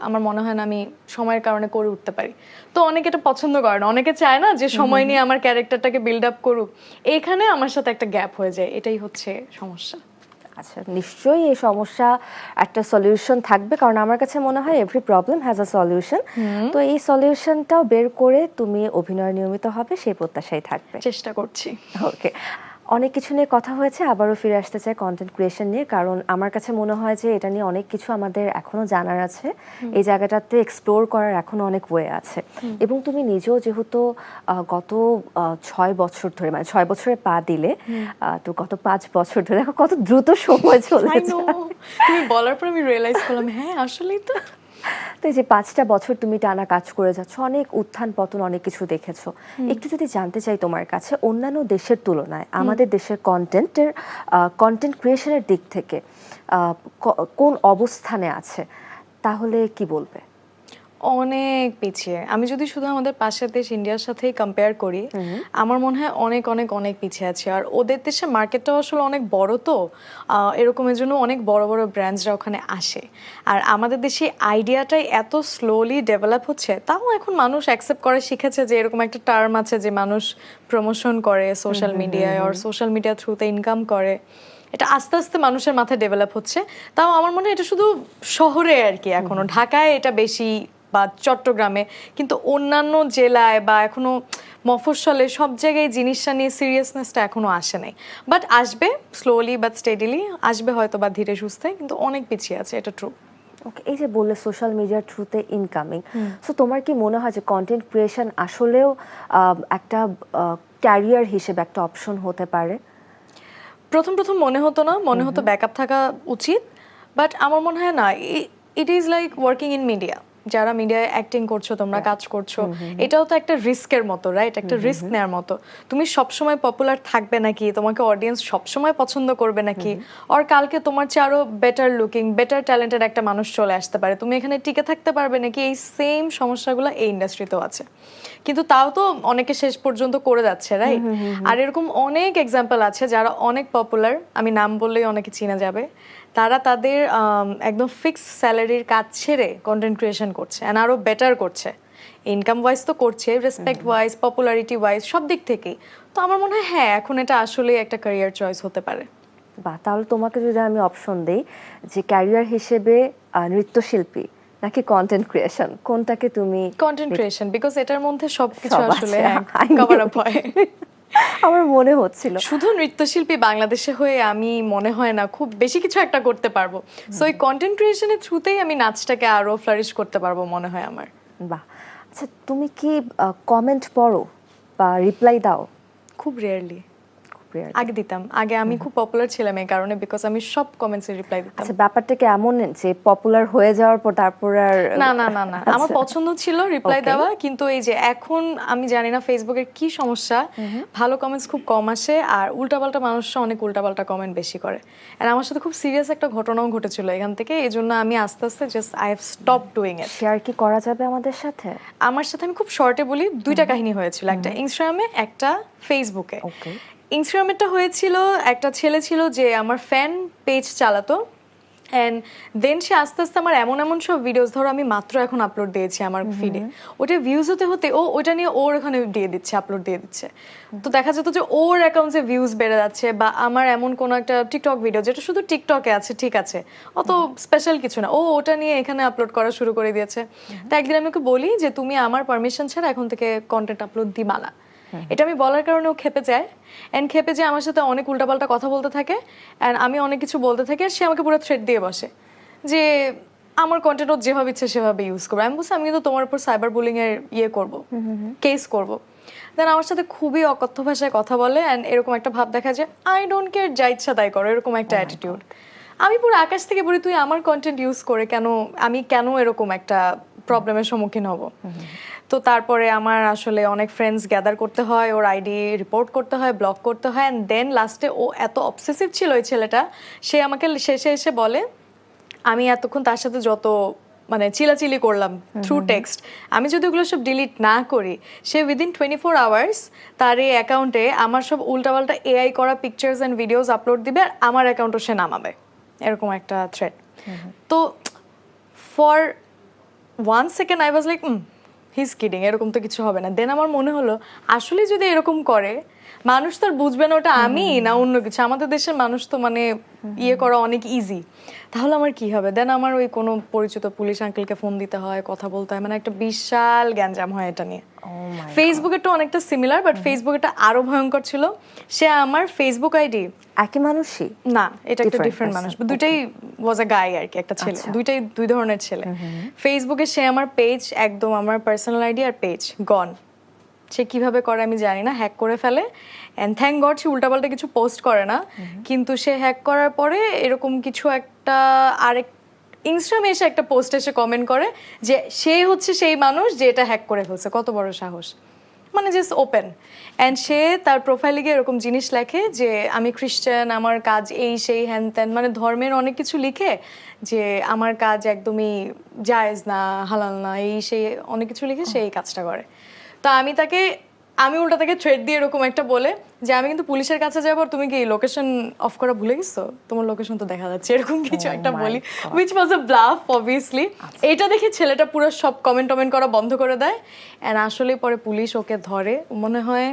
আমার মনে হয় না আমি সময়ের কারণে করে উঠতে পারি। তো অনেকে এটা পছন্দ করে না, অনেকে চায় না যে সময় নিয়ে আমার ক্যারেক্টারটাকে বিল্ড আপ করুক। এইখানে আমার সাথে একটা গ্যাপ হয়ে যায়, এটাই হচ্ছে সমস্যা। আচ্ছা, নিশ্চয়ই এই সমস্যা একটা সলিউশন থাকবে, কারণ আমার কাছে মনে হয় every problem has a solution. তো এই সলিউশনটাও বের করে তুমি অভিনয় নিয়মিত হবে সেই প্রত্যাশাই থাকবে। চেষ্টা করছি। ওকে, অনেক কিছু নিয়ে কথা হয়েছে, আবারও ফিরে আসতে চাই কন্টেন্ট ক্রিয়েশন নিয়ে, কারণ আমার কাছে মনে হয় যে এটা নিয়ে অনেক কিছু আমাদের এখনো জানার আছে, এই জায়গাটাতে এক্সপ্লোর করার এখনো অনেক ওয়ে আছে। এবং তুমি নিজেও যেহেতু গত 6 বছর ধরে, মানে 6 বছরে পা দিলে, তো গত 5 বছর ধরে দেখো কত দ্রুত সময় চলে যায়। তুমি বলার পর আমি রিয়েলাইজ করলাম হ্যাঁ আসলেই তো। তো এই যে 5টা বছর তুমি টানা কাজ করে যাচ্ছ, অনেক উত্থান পতন অনেক কিছু দেখেছো, একটু যদি জানতে চাই তোমার কাছে অন্যান্য দেশের তুলনায় আমাদের দেশের কন্টেন্ট ক্রিয়েশনের দিক থেকে কোন অবস্থানে আছে, তাহলে কি বলবে? অনেক পিছিয়ে। আমি যদি শুধু আমাদের পাশের দেশ ইন্ডিয়ার সাথেই কম্পেয়ার করি, আমার মনে হয় অনেক অনেক অনেক পিছিয়ে আছে। আর ওদের দেশে মার্কেটটাও আসলে অনেক বড়, তো এরকমের জন্য অনেক বড় বড় ব্র্যান্ডসরা ওখানে আসে। আর আমাদের দেশে আইডিয়াটাই এত স্লোলি ডেভেলপ হচ্ছে, তাও এখন মানুষ অ্যাকসেপ্ট করে শিখেছে যে এরকম একটা টার্ম আছে যে মানুষ প্রমোশন করে সোশ্যাল মিডিয়ায়, আর সোশ্যাল মিডিয়া থ্রুতে ইনকাম করে। এটা আস্তে আস্তে মানুষের মাথায় ডেভেলপ হচ্ছে। তাও আমার মনে হয় এটা শুধু শহরে আর কি, এখনো ঢাকায় এটা বেশি বা চট্টগ্রামে, কিন্তু অন্যান্য জেলায় বা এখনো মফস্বলে সব জায়গায় জিনিসটা নিয়ে সিরিয়াসনেসটা এখনো আসে নাই। বাট আসবে স্লোলি বাট স্টেডিলি, আসবে হয়তো বা ধীরে সুস্থে, কিন্তু অনেক পিছিয়ে আছে, এটা ট্রু। ওকে, এই যে বললে সোশ্যাল মিডিয়ার থ্রুতে ইনকামিং, সো তোমার কি মনে হয় যে কন্টেন্ট ক্রিয়েশন আসলেও একটা ক্যারিয়ার হিসেবে একটা অপশন হতে পারে? প্রথম প্রথম মনে হতো না, মনে হতো ব্যাকআপ থাকা উচিত, বাট আমার মনে হয় না। It is like working in media. যারা মিডিয়ায় অ্যাক্টিং করছো, তোমরা কাজ করছো, এটাও তো একটা রিস্কের মতো, রাইট? একটা রিস্ক নেওয়ার মতো। তুমি সবসময় পপুলার থাকবে নাকি, তোমাকে অডিয়েন্স সবসময় পছন্দ করবে নাকি, আর কালকে তোমার চেয়ে আরো বেটার লুকিং, বেটার ট্যালেন্টেড একটা মানুষ চলে আসতে পারে, তুমি এখানে টিকে থাকতে পারবে নাকি? এই সেম সমস্যাগুলো এই ইন্ডাস্ট্রিতেও আছে, কিন্তু তাও তো অনেকে শেষ পর্যন্ত করে যাচ্ছে, রাইট? আর এরকম অনেক এক্সাম্পল আছে যারা অনেক পপুলার, আমি নাম বললেই অনেকে চিনা যাবে, তারা তাদের একদম ফিক্স স্যালারির কাজ ছেড়ে কন্টেন্ট ক্রিয়েশন করছে, এন্ড আরো বেটার করছে। ইনকাম ওয়াইজ তো করছে, রেসপেক্ট ওয়াইজ, পপুলারিটি ওয়াইজ, সব দিক থেকেই। তো আমার মনে হয় হ্যাঁ, এখন এটা আসলে একটা ক্যারিয়ার চয়েস হতে পারে। বাহ, তাহলে তোমাকে যদি আমি অপশন দেই যে ক্যারিয়ার হিসেবে নৃত্যশিল্পী নাকি কন্টেন্ট ক্রিয়েশন, কোনটাকে তুমি? কন্টেন্ট ক্রিয়েশন, বিকজ এটার মধ্যে সবকিছু আসলে কভার আপ হয়। আমার মনে হচ্ছিল শুধু নৃত্যশিল্পী বাংলাদেশে হয়ে আমি মনে হয় না খুব বেশি কিছু একটা করতে পারবো। সো এই কন্টেন্ট ক্রিয়েশনের থ্রুতেই আমি নাচটাকে আরো ফ্লারিশ করতে পারবো মনে হয় আমার। বাহ, আচ্ছা তুমি কি কমেন্ট পড়ো বা রিপ্লাই দাও? খুব রেয়ারলি। আগে দিতাম, আগে আমি খুব পপুলার ছিলাম এই কারণে, বিকজ আমি সব কমেন্টসে রিপ্লাই দিতাম। আচ্ছা, ব্যাপারটা কি এমন যে পপুলার হয়ে যাওয়ার পর তারপর আর? না না না না, আমার পছন্দ ছিল রিপ্লাই দেওয়া, কিন্তু এই যে এখন আমি জানি না ফেসবুকের কি সমস্যা, ভালো কমেন্টস খুব কম আসে, আর উল্টাপাল্টা মানুষরা অনেক উল্টাপাল্টা কমেন্ট বেশি করে। আর আমার সাথে খুব সিরিয়াস একটা ঘটনাও ঘটেছিল এখান থেকে, এই জন্য আমি আস্তে আস্তে just I have stop doing it. Share কি করা যাবে আমাদের সাথে? আমার সাথে আমি খুব শর্টে বলি, দুইটা কাহিনী হয়েছিল, একটা ইনস্টাগ্রামে, একটা ফেসবুকে। ওকে। ইনস্টাগ্রামেরটা হয়েছিল, একটা ছেলে ছিল যে আমার ফ্যান পেজ চালাতো, অ্যান্ড দেন সে আস্তে আস্তে আমার এমন এমন সব ভিডিওস, ধরো আমি মাত্র এখন আপলোড দিয়েছি আমার ফিডে, ওটা ভিউজ হতে হতে ওইটা নিয়ে ওর ওখানে দিয়ে দিচ্ছে, আপলোড দিয়ে দিচ্ছে। তো দেখা যেত যে ওর অ্যাকাউন্টে ভিউজ বেড়ে যাচ্ছে, বা আমার এমন কোনো একটা টিকটক ভিডিও যেটা শুধু টিকটকে আছে, ঠিক আছে, অত স্পেশাল কিছু না, ওটা নিয়ে এখানে আপলোড করা শুরু করে দিয়েছে। তো একদিন আমি ওকে বলি যে তুমি আমার পারমিশন ছাড়া এখন থেকে কন্টেন্ট আপলোড দিবা না। এটা আমি বলার কারণে ও খেপে যায়, এন্ড খেপে যায় আমার সাথে অনেক উল্টাপাল্টা কথা বলতে থাকে, এন্ড আমি অনেক কিছু বলতে থাকি, আর সে আমাকে পুরো থ্রেট দিয়ে বসে যে আমার কন্টেন্ট ও যেভাবে ইচ্ছে সেভাবে ইউজ করবো। আমি বলছি আমি কিন্তু তোমার উপর সাইবার বুলিং এর করবো, কেস করবো। দেন আমার সাথে খুবই অকথ্য ভাষায় কথা বলে, এন্ড এরকম একটা ভাব দেখা যায় আই ডোন্ট কেয়ার, যা ইচ্ছা তাই করো, এরকম একটা অ্যাটিটিউড। আমি পুরো আকাশ থেকে বলি তুই আমার কন্টেন্ট ইউজ করে কেন, আমি কেন এরকম একটা প্রবলেমের সম্মুখীন হব। তো তারপরে আমার আসলে অনেক ফ্রেন্ডস গ্যাদার করতে হয়, ওর আইডি রিপোর্ট করতে হয়, ব্লক করতে হয়, অ্যান্ড দেন লাস্টে ও এত অবসেসিভ ছিল ওই ছেলেটা, সে আমাকে শেষে এসে বলে আমি এতক্ষণ তার সাথে যত মানে চিলাচিলি করলাম থ্রু টেক্সট, আমি যদি ওগুলো সব ডিলিট না করি, সে উইদিন 24 আওয়ার্স তার এই অ্যাকাউন্টে আমার সব উল্টাপাল্টা এআই করা পিকচার্স অ্যান্ড ভিডিওস আপলোড দিবে আর আমার অ্যাকাউন্টও সে নামাবে, এরকম একটা থ্রেট। তো for 1 second I was like his kidding, এরকম তো কিছু হবে না। দেন আমার মনে হলো আসলে যদি এরকম করে মানুষ তো আর বুঝবে না ওটা আমি না অন্য কিছু, আমাদের দেশের মানুষ তো মানে ইয়ে করা অনেক ইজি, তাহলে আমার কি হবে? দেন আমার ওই কোনো পরিচিত পুলিশ আঙ্কেলকে ফোন দিতে হয়, কথা বলতে হয়, মানে একটা বিশাল গ্যাঞ্জাম হয় এটা নিয়ে। ফেসবুকেরটা অনেকটা সিমিলার, বাট ফেসবুকেরটা আরো ভয়ঙ্কর ছিল। সে আমার ফেসবুক আইডি, একই মানুষই না এটা একটা ডিফারেন্ট মানুষ, দুইটাই ওয়াজ আ গাই আর কি, একটা ছেলে, দুইটাই দুই ধরনের ছেলে। ফেসবুকে সে আমার পেজ একদম আমার পার্সোনাল আইডি আর পেজ গন, সে কিভাবে করে আমি জানি না, হ্যাক করে ফেলে। অ্যান্ড থ্যাংক গড সে উল্টাপাল্টা কিছু পোস্ট করে না, কিন্তু সে হ্যাক করার পরে এরকম কিছু একটা আরেক ইনস্টাগ্রামে এসে একটা পোস্ট এসে কমেন্ট করে যে সে হচ্ছে সেই মানুষ যে এটা হ্যাক করে ফেলছে, কত বড় সাহস, মানে জাস্ট ওপেন। অ্যান্ড সে তার প্রোফাইলে গিয়ে এরকম জিনিস লেখে যে আমি খ্রিস্টান, আমার কাজ এই সেই হ্যান ত্যান, মানে ধর্মের অনেক কিছু লিখে যে আমার কাজ একদমই জায়েজ না, হালাল না, এই সেই অনেক কিছু লিখে সে এই কাজটা করে। তো আমি উল্টা তাকে থ্রেড দিয়ে এরকম একটা বলে যে আমি কিন্তু পুলিশের কাছে যাবো, তুমি কি লোকেশন অফ করা ভুলে গেছো, তোমার লোকেশন তো দেখা যাচ্ছে, এরকম কিছু একটা বলি, which was a bluff obviously. এটা দেখে ছেলেটা পুরো সব কমেন্ট করা বন্ধ করে দেয়। অ্যান্ড আসলে পরে পুলিশ ওকে ধরে, মনে হয়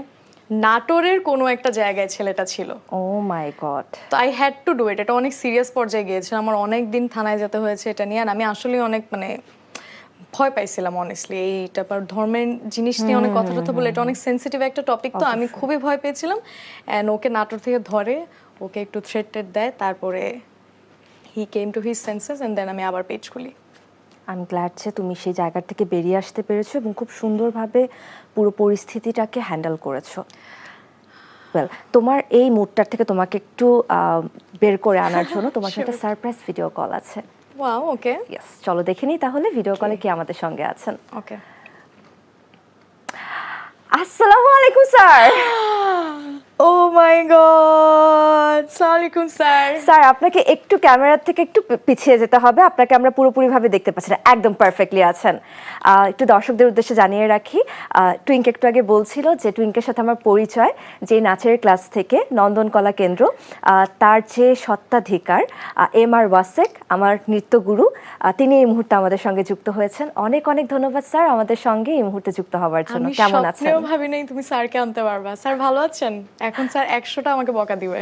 নাটোরের কোনো একটা জায়গায় ছেলেটা ছিল। ও মাই গড। তো I had to do it, এটা অনেক সিরিয়াস পর্যায়ে গিয়েছিল, আমার অনেক দিন থানায় যেতে হয়েছে এটা নিয়ে। আর আমি আসলে অনেক মানে ভয় পাইছিলাম অনেস্টলি, এইটা পর ধর্মের জিনিস নিয়ে অনেক কথা টথা বলে, এটা অনেক সেন্সিটিভ একটা টপিক, তো আমি খুবই ভয় পেয়েছিলাম। অ্যান্ড ওকে নাটোর থেকে ধরে, ওকে একটু থ্রেট দেয়, তারপরে he came to his senses and then আমি আবার পেজ খুলি। আই এম গ্ল্যাড যে তুমি সেই জায়গা থেকে বেরিয়ে আসতে পেরেছো এবং খুব সুন্দরভাবে পুরো পরিস্থিতিটাকে হ্যান্ডেল করেছো। ওয়েল, তোমার এই মুডটার থেকে তোমাকে একটু বের করে আনার জন্য তোমার সাথে সারপ্রাইজ ভিডিও কল আছে। ওয়াও, ওকে, ইয়েস, চলো দেখে নিই তাহলে ভিডিও কলে কে আমাদের সঙ্গে আছেন। ওকে। আসসালামু আলাইকুম স্যার। ও মাই গড, আসসালামু আলাইকুম স্যার। স্যার আপনাকে একটু ক্যামেরার থেকে একটু পিছিয়ে যেতে হবে, আপনাকে আমরা পুরোপুরিভাবে দেখতে পাচ্ছি না, একদম পারফেক্টলি আছেন। একটু দর্শকদের উদ্দেশ্যে জানিয়ে রাখি, টুইঙ্ক একটু আগে বলছিল যে টুইঙ্কের সাথে আমার পরিচয় যে নাচের ক্লাস থেকে নন্দনকলা কেন্দ্র, তার যে সত্ত্বাধিকার MR ওয়াসেক, আমার নৃত্যগুরু, তিনি এই মুহূর্তে আমাদের সঙ্গে যুক্ত হয়েছেন। অনেক অনেক ধন্যবাদ স্যার আমাদের সঙ্গে এই মুহূর্তে যুক্ত হওয়ার জন্য। কেমন আছেন? আমি স্বপ্নেও ভাবি নাই তুমি স্যারকে আনতে পারবা। স্যার ভালো আছেন? এখন স্যার 100টা আমাকে বকা দিবে।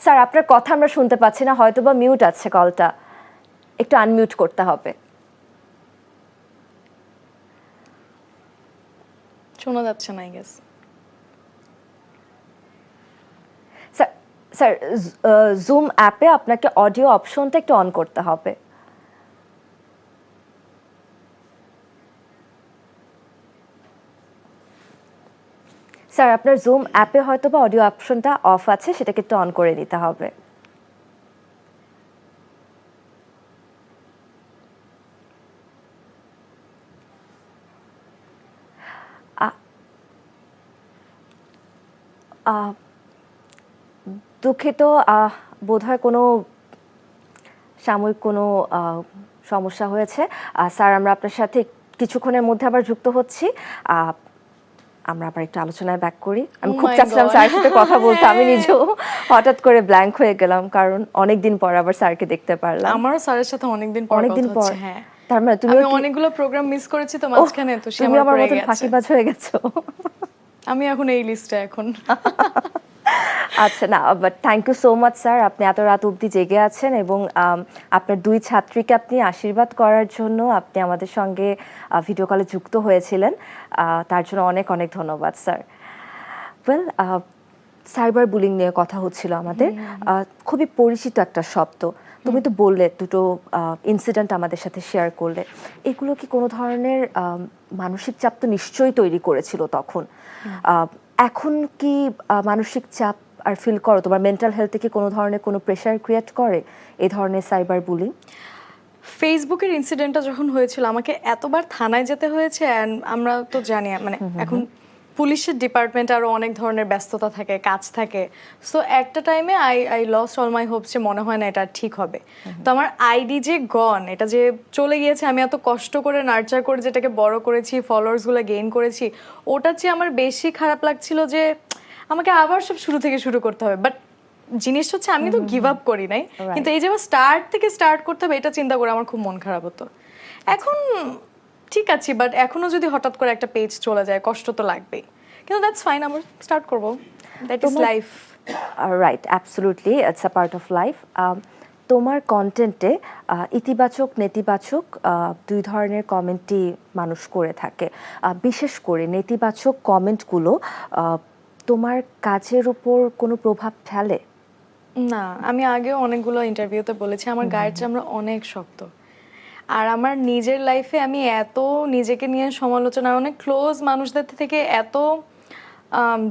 স্যার আপনার কথা আমরা শুনতে পাচ্ছি না, হয়তো বা মিউট আছে কলটা, একটু আনমিউট করতে হবে। শোনা যাচ্ছে না I guess. Sir sir zoom অ্যাপে আপনাকে অডিও অপশনটা একটু অন করতে হবে। স্যার আপনার জুম অ্যাপে হয়তো বা অডিও অপশনটা অফ আছে, সেটাকে একটু অন করে নিতে হবে। দুঃখিত, বোধহয় কোনো সাময়িক কোনো সমস্যা হয়েছে। স্যার আমরা আপনার সাথে কিছুক্ষণের মধ্যে আবার যুক্ত হচ্ছি, আমরা আবার একটু আলোচনায় ব্যাক করি। আমি খুব চাচ্ছিলাম স্যারের সাথে কথা বলতে, আমি নিজেও হঠাৎ করে ব্ল্যাঙ্ক হয়ে গেলাম, কারণ অনেকদিন পর আবার স্যারকে দেখতে পারলাম। আমারও স্যারের সাথে অনেকদিন পর কথা হচ্ছে। হ্যাঁ, তার মানে তুমি অনেকগুলো প্রোগ্রাম মিস করেছি তো মাঝখানে, তো সে আমার মতো ফাঁকিবাজ হয়ে গেছো। আমি এখন এই লিস্টে এখন। আচ্ছা, না but thank you so much sir, আপনি এত রাত অবধি জেগে আছেন এবং আপনার দুই ছাত্রীকে আপনি আশীর্বাদ করার জন্য আপনি আমাদের সঙ্গে ভিডিও কলে যুক্ত হয়েছিলেন, তার জন্য অনেক অনেক ধন্যবাদ স্যার। ওয়েল, সাইবার বুলিং নিয়ে কথা হচ্ছিল আমাদের, খুবই পরিচিত একটা শব্দ। তুমি তো বললে দুটো ইনসিডেন্ট আমাদের সাথে শেয়ার করলে, এগুলো কি কোনো ধরনের মানসিক চাপ তো নিশ্চয়ই তৈরি করেছিল তখন, এখন কি মানসিক চাপ আর ফিল করো? তোমার মেন্টাল হেলথে কি কোনো ধরনের কোনো প্রেশার ক্রিয়েট করে এই ধরনের সাইবার বুলিং? ফেসবুকের ইনসিডেন্টটা যখন হয়েছিল আমাকে এতবার থানায় যেতে হয়েছে, অ্যান্ড আমরা তো জানি মানে এখন পুলিশের ডিপার্টমেন্টে আরো অনেক ধরনের ব্যস্ততা থাকে, কাজ থাকে। সো একটা টাইমে I lost all my Hopes, যে মনে হয় না এটা ঠিক হবে। তো আমার আইডি যে গন, এটা যে চলে গিয়েছে, আমি এত কষ্ট করে নার্চার করে যেটাকে বড় করেছি, ফলোয়ার্সগুলো গেইন করেছি, ওটার চেয়ে আমার বেশি খারাপ লাগছিল যে আমাকে আবার সব শুরু থেকে শুরু করতে হবে। বাট জিনিস হচ্ছে আমি তো গিভ আপ করি নাই, কিন্তু এই যে স্টার্ট থেকে স্টার্ট করতে হবে এটা চিন্তা করে আমার খুব মন খারাপ হতো। এখন ঠিক আছে, বাট এখনো যদি হঠাৎ করে একটা পেজ চলে যায় কষ্ট তো লাগবেই, কিন্তু দ্যাটস ফাইন, আমরা স্টার্ট করব, that is life. Right, absolutely, it's a part of life. তোমার কন্টেন্টে ইতিবাচক নেতিবাচক দুই ধরনের কমেন্টই মানুষ করে থাকে। বিশেষ করে নেতিবাচক কমেন্টগুলো তোমার কাজের উপর কোনো প্রভাব ফেলে? না, আমি আগেও অনেকগুলো ইন্টারভিউতে বলেছি আমার গায়ের চামড়া অনেক শক্ত। আর আমার নিজের লাইফে আমি এত নিজেকে নিয়ে সমালোচনা, অনেক ক্লোজ মানুষদের থেকে এত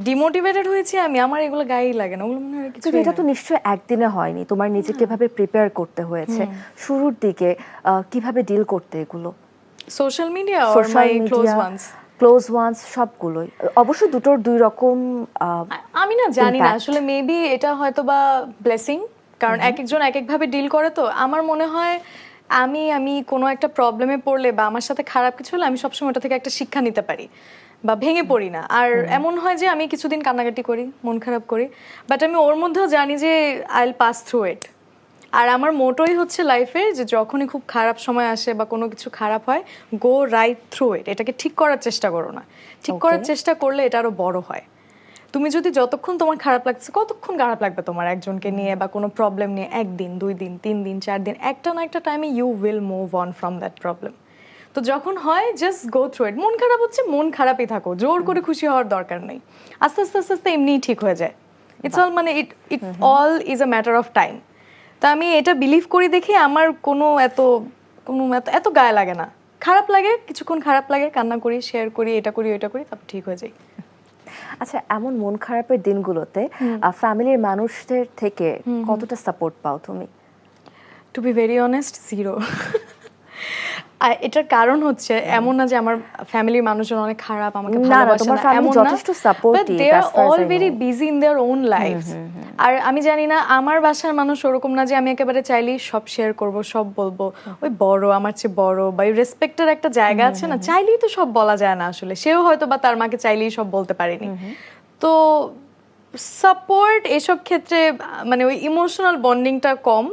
ডিমোটিভেটেড হয়েছি আমি, আমার এগুলো গায়েই লাগে না, ওগুলো মনে হয় কিছু। এটা তো নিশ্চয়ই একদিনে হয়নি, তোমার নিজেকে কিভাবে প্রিপেয়ার করতে হয়েছে, শুরুর দিকে কিভাবে ডিল করতে এগুলো? Social media or my close ones? Close ones সবগুলোই, অবশ্য দুটোর দুই রকম। আমি না জানি না আসলে, মেবি এটা হয়তো বা ব্লেসিং, কারণ এক একজন এক একভাবে ডিল করে। তো আমার মনে হয় আমি কোনো একটা প্রবলেমে পড়লে বা আমার সাথে খারাপ কিছু হলে আমি সবসময় ওটা থেকে একটা শিক্ষা নিতে পারি বা ভেঙে পড়ি না। আর এমন হয় যে আমি কিছুদিন কান্নাকাটি করি, মন খারাপ করি, বাট আমি ওর মধ্যেও জানি যে I will pass through it. আর আমার মোটোই হচ্ছে লাইফে যে যখনই খুব খারাপ সময় আসে বা কোনো কিছু খারাপ হয়, গো রাইট থ্রু ইট, এটাকে ঠিক করার চেষ্টা করো না। ঠিক করার চেষ্টা করলে এটা আরো বড় হয়। তুমি যদি যতক্ষণ তোমার খারাপ লাগছে, কতক্ষণ খারাপ লাগবে তোমার একজনকে নিয়ে বা কোনো প্রবলেম নিয়ে, 1 দিন 2 দিন 3 দিন 4 দিন, একটা না একটা টাইমে you will move on from that problem. তো যখন হয় জাস্ট গো থ্রু ইট। মন খারাপ হচ্ছে, মন খারাপই থাকো, জোর করে খুশি হওয়ার দরকার নেই। আস্তে আস্তে আস্তে আস্তে এমনিই ঠিক হয়ে যায়। ইটস অল মানে it all is a matter of time. তা আমি এটা বিলিভ করি দেখে আমার কোনো এত গায়ে লাগে না। খারাপ লাগে, কিছুক্ষণ খারাপ লাগে, কান্না করি, শেয়ার করি, এটা করি ওইটা করি, তারপর ঠিক হয়ে যায়। আচ্ছা, এমন মন খারাপের দিনগুলোতে ফ্যামিলির মানুষদের থেকে কতটা সাপোর্ট পাও তুমি? To be very honest, zero. এটার কারণ হচ্ছে এমন না যে আমার ফ্যামিলির মানুষজন অনেক খারাপ, আমাকে ভালোবাসে না, এমন না, but they are all very busy in their own life. আর আমি জানি না, আমার বাসার মানুষ ওরকম না যে আমি একেবারে চাইলেই সব শেয়ার করব, সব বলবো। ওই বড়, আমার চেয়ে বড় বা রেসপেক্টের একটা জায়গা আছে না, চাইলেই তো সব বলা যায় না আসলে। সেও হয়তো বা তার মাকে চাইলেই সব বলতে পারেনি। তো সাপোর্ট এসব ক্ষেত্রে মানে ওই ইমোশনাল বন্ডিংটা কম,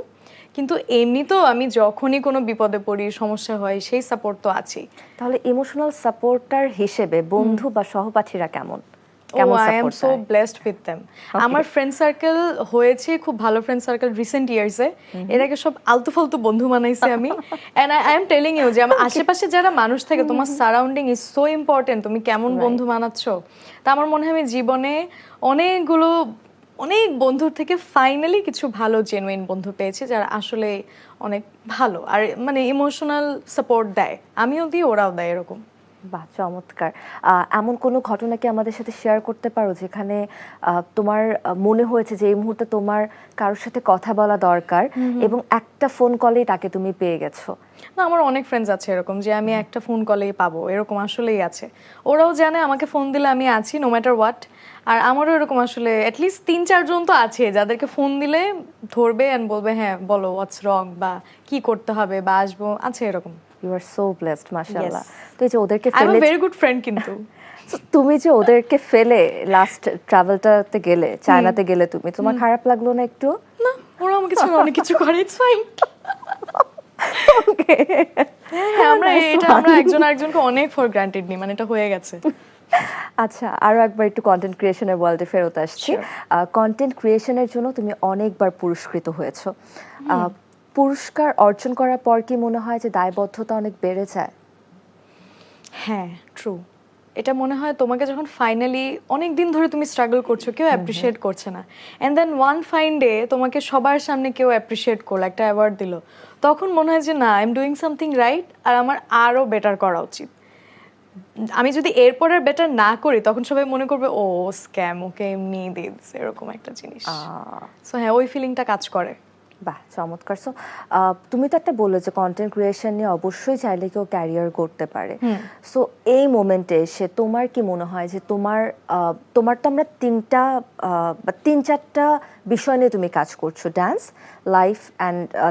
কিন্তু এমনি তো আমি যখনই কোনো বিপদে পড়ি, সমস্যা হয়, সেই সাপোর্ট তো আছেই। তাহলে ইমোশনাল সাপোর্টার হিসেবে বন্ধু বা সহপাঠীরা কেমন? I am so blessed with them. আমার ফ্রেন্ড সার্কেল হয়েছে খুব ভালো ফ্রেন্ড সার্কেল রিসেন্ট ইয়ার্সে। এর আগে সব আলতু ফালতু বন্ধু বানাইছি আমি। And I am telling you যে আমার আশেপাশে যারা মানুষ থাকে, তোমার সারাউন্ডিং ইজ সো ইম্পর্টেন্ট, তুমি কেমন বন্ধু বানাচ্ছ। তা আমার মনে হয় আমি জীবনে অনেক বন্ধুর থেকে ফাইনালি কিছু ভালো জেনুইন বন্ধু পেয়েছি, যারা আসলে অনেক ভালো আর মানে ইমোশনাল সাপোর্ট দেয়, আমিও দিই, ওরাও দেয়, এরকম। বাহ, চমৎকার। এমন কোনো ঘটনা কি আমাদের সাথে শেয়ার করতে পারো যেখানে তোমার মনে হয়েছে যে এই মুহূর্তে তোমার কারোর সাথে কথা বলা দরকার এবং একটা ফোন কলেই তাকে তুমি পেয়ে গেছো? না, আমার অনেক ফ্রেন্ডস আছে এরকম যে আমি একটা ফোন কলেই পাবো, এরকম আসলেই আছে। ওরাও জানে আমাকে ফোন দিলে আমি আছি নো ম্যাটার হোয়াট। আর আমারও এরকম আসলে অ্যাটলিস্ট 3-4 জন তো আছে যাদেরকে ফোন দিলে ধরবে এন্ড বলবে হ্যাঁ বলো হোয়াটস রং বা কি করতে হবে বা আসবো, আছে এরকম। ইউ আর সো ব্লেসড, মাশাআল্লাহ। তো এই যে ওদেরকে আই এম ফেলে, আ ভেরি গুড ফ্রেন্ড। কিন্তু তুমি যে ওদেরকে ফেলে লাস্ট ট্রাভেলটাতে গেলে, চায়নাতে গেলে, তোমার খারাপ লাগলো না একটু? না, ওরা আমাকে ছেড়ে অনেক কিছু করে, ইটস ফাইন। ওকে, হ্যাঁ, আমরা একজন আরেকজনকে অনেক ফর গ্রান্টেড নিই, মানে এটা হয়ে গেছে। আচ্ছা, আরো একবার একটু কন্টেন্ট ক্রিয়েশনের ওয়ার্ল্ডে ফেরত আসছি। কন্টেন্ট ক্রিয়েশনের জন্য তুমি অনেকবার পুরস্কৃত হয়েছো। পুরস্কার অর্জন করার পর কি মনে হয় যে দায়বদ্ধতা অনেক বেড়ে যায়? হ্যাঁ, ট্রু। এটা মনে হয় তোমাকে যখন ফাইনালি অনেক দিন ধরে তুমি স্ট্রাগল করছো, কেউ অ্যাপ্রিশিয়েট করছে না, and then one fine day তোমাকে সবার সামনে কেউ অ্যাপ্রিশিয়েট করলো, একটা অ্যাওয়ার্ড দিল, তখন মনে হয় যে না, I am doing something right, আর আমার আরো বেটার করা উচিত। আমি যদি এরপর আর বেটার না করি, তখন সবাই মনে করবে ও স্ক্যাম, ওকে এমনি দিয়ে দিচ্ছে, এরকম একটা জিনিস। সো হ্যাঁ, ওই ফিলিংটা কাজ করে। বাহ, চমৎকার। সো তুমি তো একটা বললে যে কন্টেন্ট ক্রিয়েশন নিয়ে অবশ্যই চাইলে কেউ ক্যারিয়ার করতে পারে। সো এই মোমেন্টে এসে তোমার কি মনে হয় যে তোমার তোমার তো আমরা তিন চারটা বিষয় নিয়ে তুমি কাজ করছো, dance,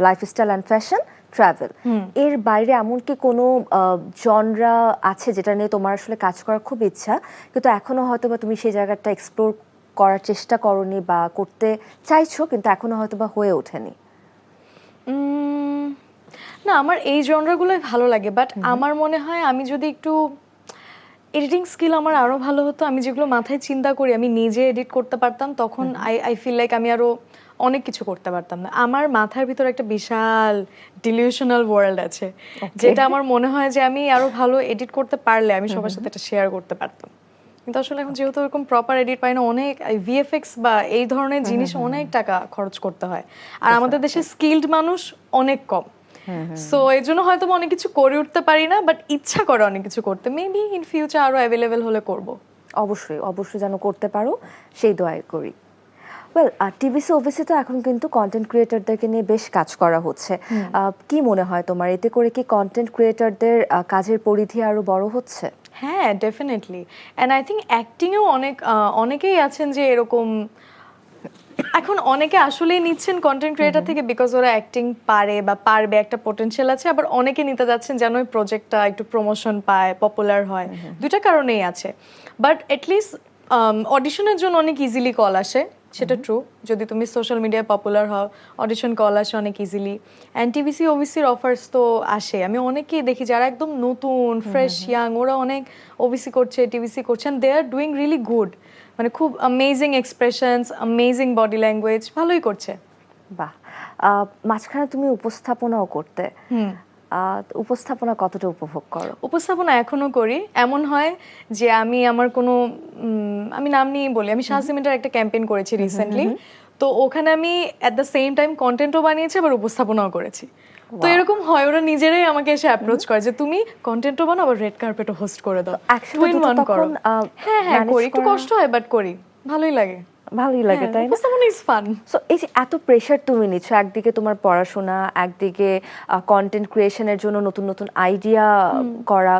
lifestyle and fashion, travel. এর বাইরে এমন কি কোনো জনরা আছে যেটা নিয়ে তোমার আসলে কাজ করার খুব ইচ্ছা, কিন্তু এখনো হয়তো বা তুমি সেই জায়গাটা এক্সপ্লোর করার চেষ্টা করনি বা করতে চাইছো কিন্তু এখনো হয়তো বা হয়ে ওঠেনি? না, আমার এই জনরাগুলোই ভালো লাগে, বাট আমার মনে হয় আমি যদি একটু এডিটিং স্কিল আমার আরো ভালো হতো, আমি যেগুলো মাথায় চিন্তা করি আমি নিজে এডিট করতে পারতাম, তখন আই ফিল লাইক আমি আরো অনেক কিছু করতে পারতাম না। আমার মাথার ভিতর একটা বিশাল ডিলিউশনাল ওয়ার্ল্ড আছে, যেটা আমার মনে হয় যে আমি আরো ভালো এডিট করতে পারলে আমি সবার সাথে এটা শেয়ার করতে পারতাম। কিন্তু আসলে এখন যেহেতু এরকম প্রপার এডিট পাই না, অনেক ভিএফএক্স বা এই ধরনের জিনিস অনেক টাকা খরচ করতে হয়, আর আমাদের দেশে স্কিলড মানুষ অনেক কম। সো এই জন্য হয়তো অনেক কিছু করে উঠতে পারি না, বাট ইচ্ছা করে অনেক কিছু করতে। মেবি ইন ফিউচার আরো অ্যাভেলেবেল হলে করব। অবশ্যই অবশ্যই যেন করতে পারো, সেই দোয়াই করি। ওয়েল, টিভিসি ওবিসি তো এখন কিন্তু কন্টেন্ট ক্রিয়েটরদেরকে নিয়ে বেশ কাজ করা হচ্ছে। কি মনে হয় তোমার, এতে করে কি কন্টেন্ট ক্রিয়েটরদের কাজের পরিধি আরো বড় হচ্ছে? হ্যাঁ, ডেফিনেটলি। অ্যান্ড আই থিঙ্ক অ্যাক্টিংয়েও অনেকেই আছেন যে এরকম, এখন অনেকে আসলেই নিচ্ছেন কন্টেন্ট ক্রিয়েটর থেকে বিকজ ওরা অ্যাক্টিং পারে বা পারবে, একটা পোটেনশিয়াল আছে। আবার অনেকে নিতে যাচ্ছেন যেন ওই প্রজেক্টটা একটু প্রমোশন পায়, পপুলার হয়। দুইটা কারণেই আছে। বাট এটলিস্ট অডিশনের জন্য অনেক ইজিলি কল আসে, সেটা ট্রু। যদি তুমি সোশ্যাল মিডিয়ায় পপুলার হও, অডিশন কল আসে অনেক ইজিলি। অ্যান্ড টিভিসি ওবিসির অফার্স তো আসে, আমি অনেকেই দেখি যারা একদম নতুন ফ্রেশ ইয়াং, ওরা অনেক ওবিসি করছে, টিভিসি করছেন, দে আর ডুইং রিয়েলি গুড। মানে খুব amazing expressions, amazing body language, ভালোই করছে। বাহ, মাঝখানে তুমি উপস্থাপনাও করতে, উপস্থাপনা কতটা উপভোগ করো? উপস্থাপনা এখনো করি। এমন হয় যে আমি আমার কোনো আমি নাম নিয়েই বলি, আমি শাহ সিমেন্টের একটা ক্যাম্পেইন করেছি রিসেন্টলি, তো ওখানে আমি অ্যাট দ্য সেম টাইম কন্টেন্টও বানিয়েছি আবার উপস্থাপনাও করেছি। তো এরকম হয়, ওরা নিজেরাই আমাকে এসে অ্যাপ্রোচ করে যে তুমি কন্টেন্টও বানাও আবার রেড কার্পেটও হোস্ট করে দাও, টুইন ওয়ান করো। হ্যাঁ করি, একটু কষ্ট হয় বাট করি, ভালোই লাগে। ভালোই লাগে, তাই না? উপস্থাপনা ইজ ফান। সো এই যে এত প্রেশার তুমি নিচ্ছ, একদিকে তোমার পড়াশোনা, একদিকে কন্টেন্ট ক্রিয়েশনের জন্য নতুন নতুন আইডিয়া করা,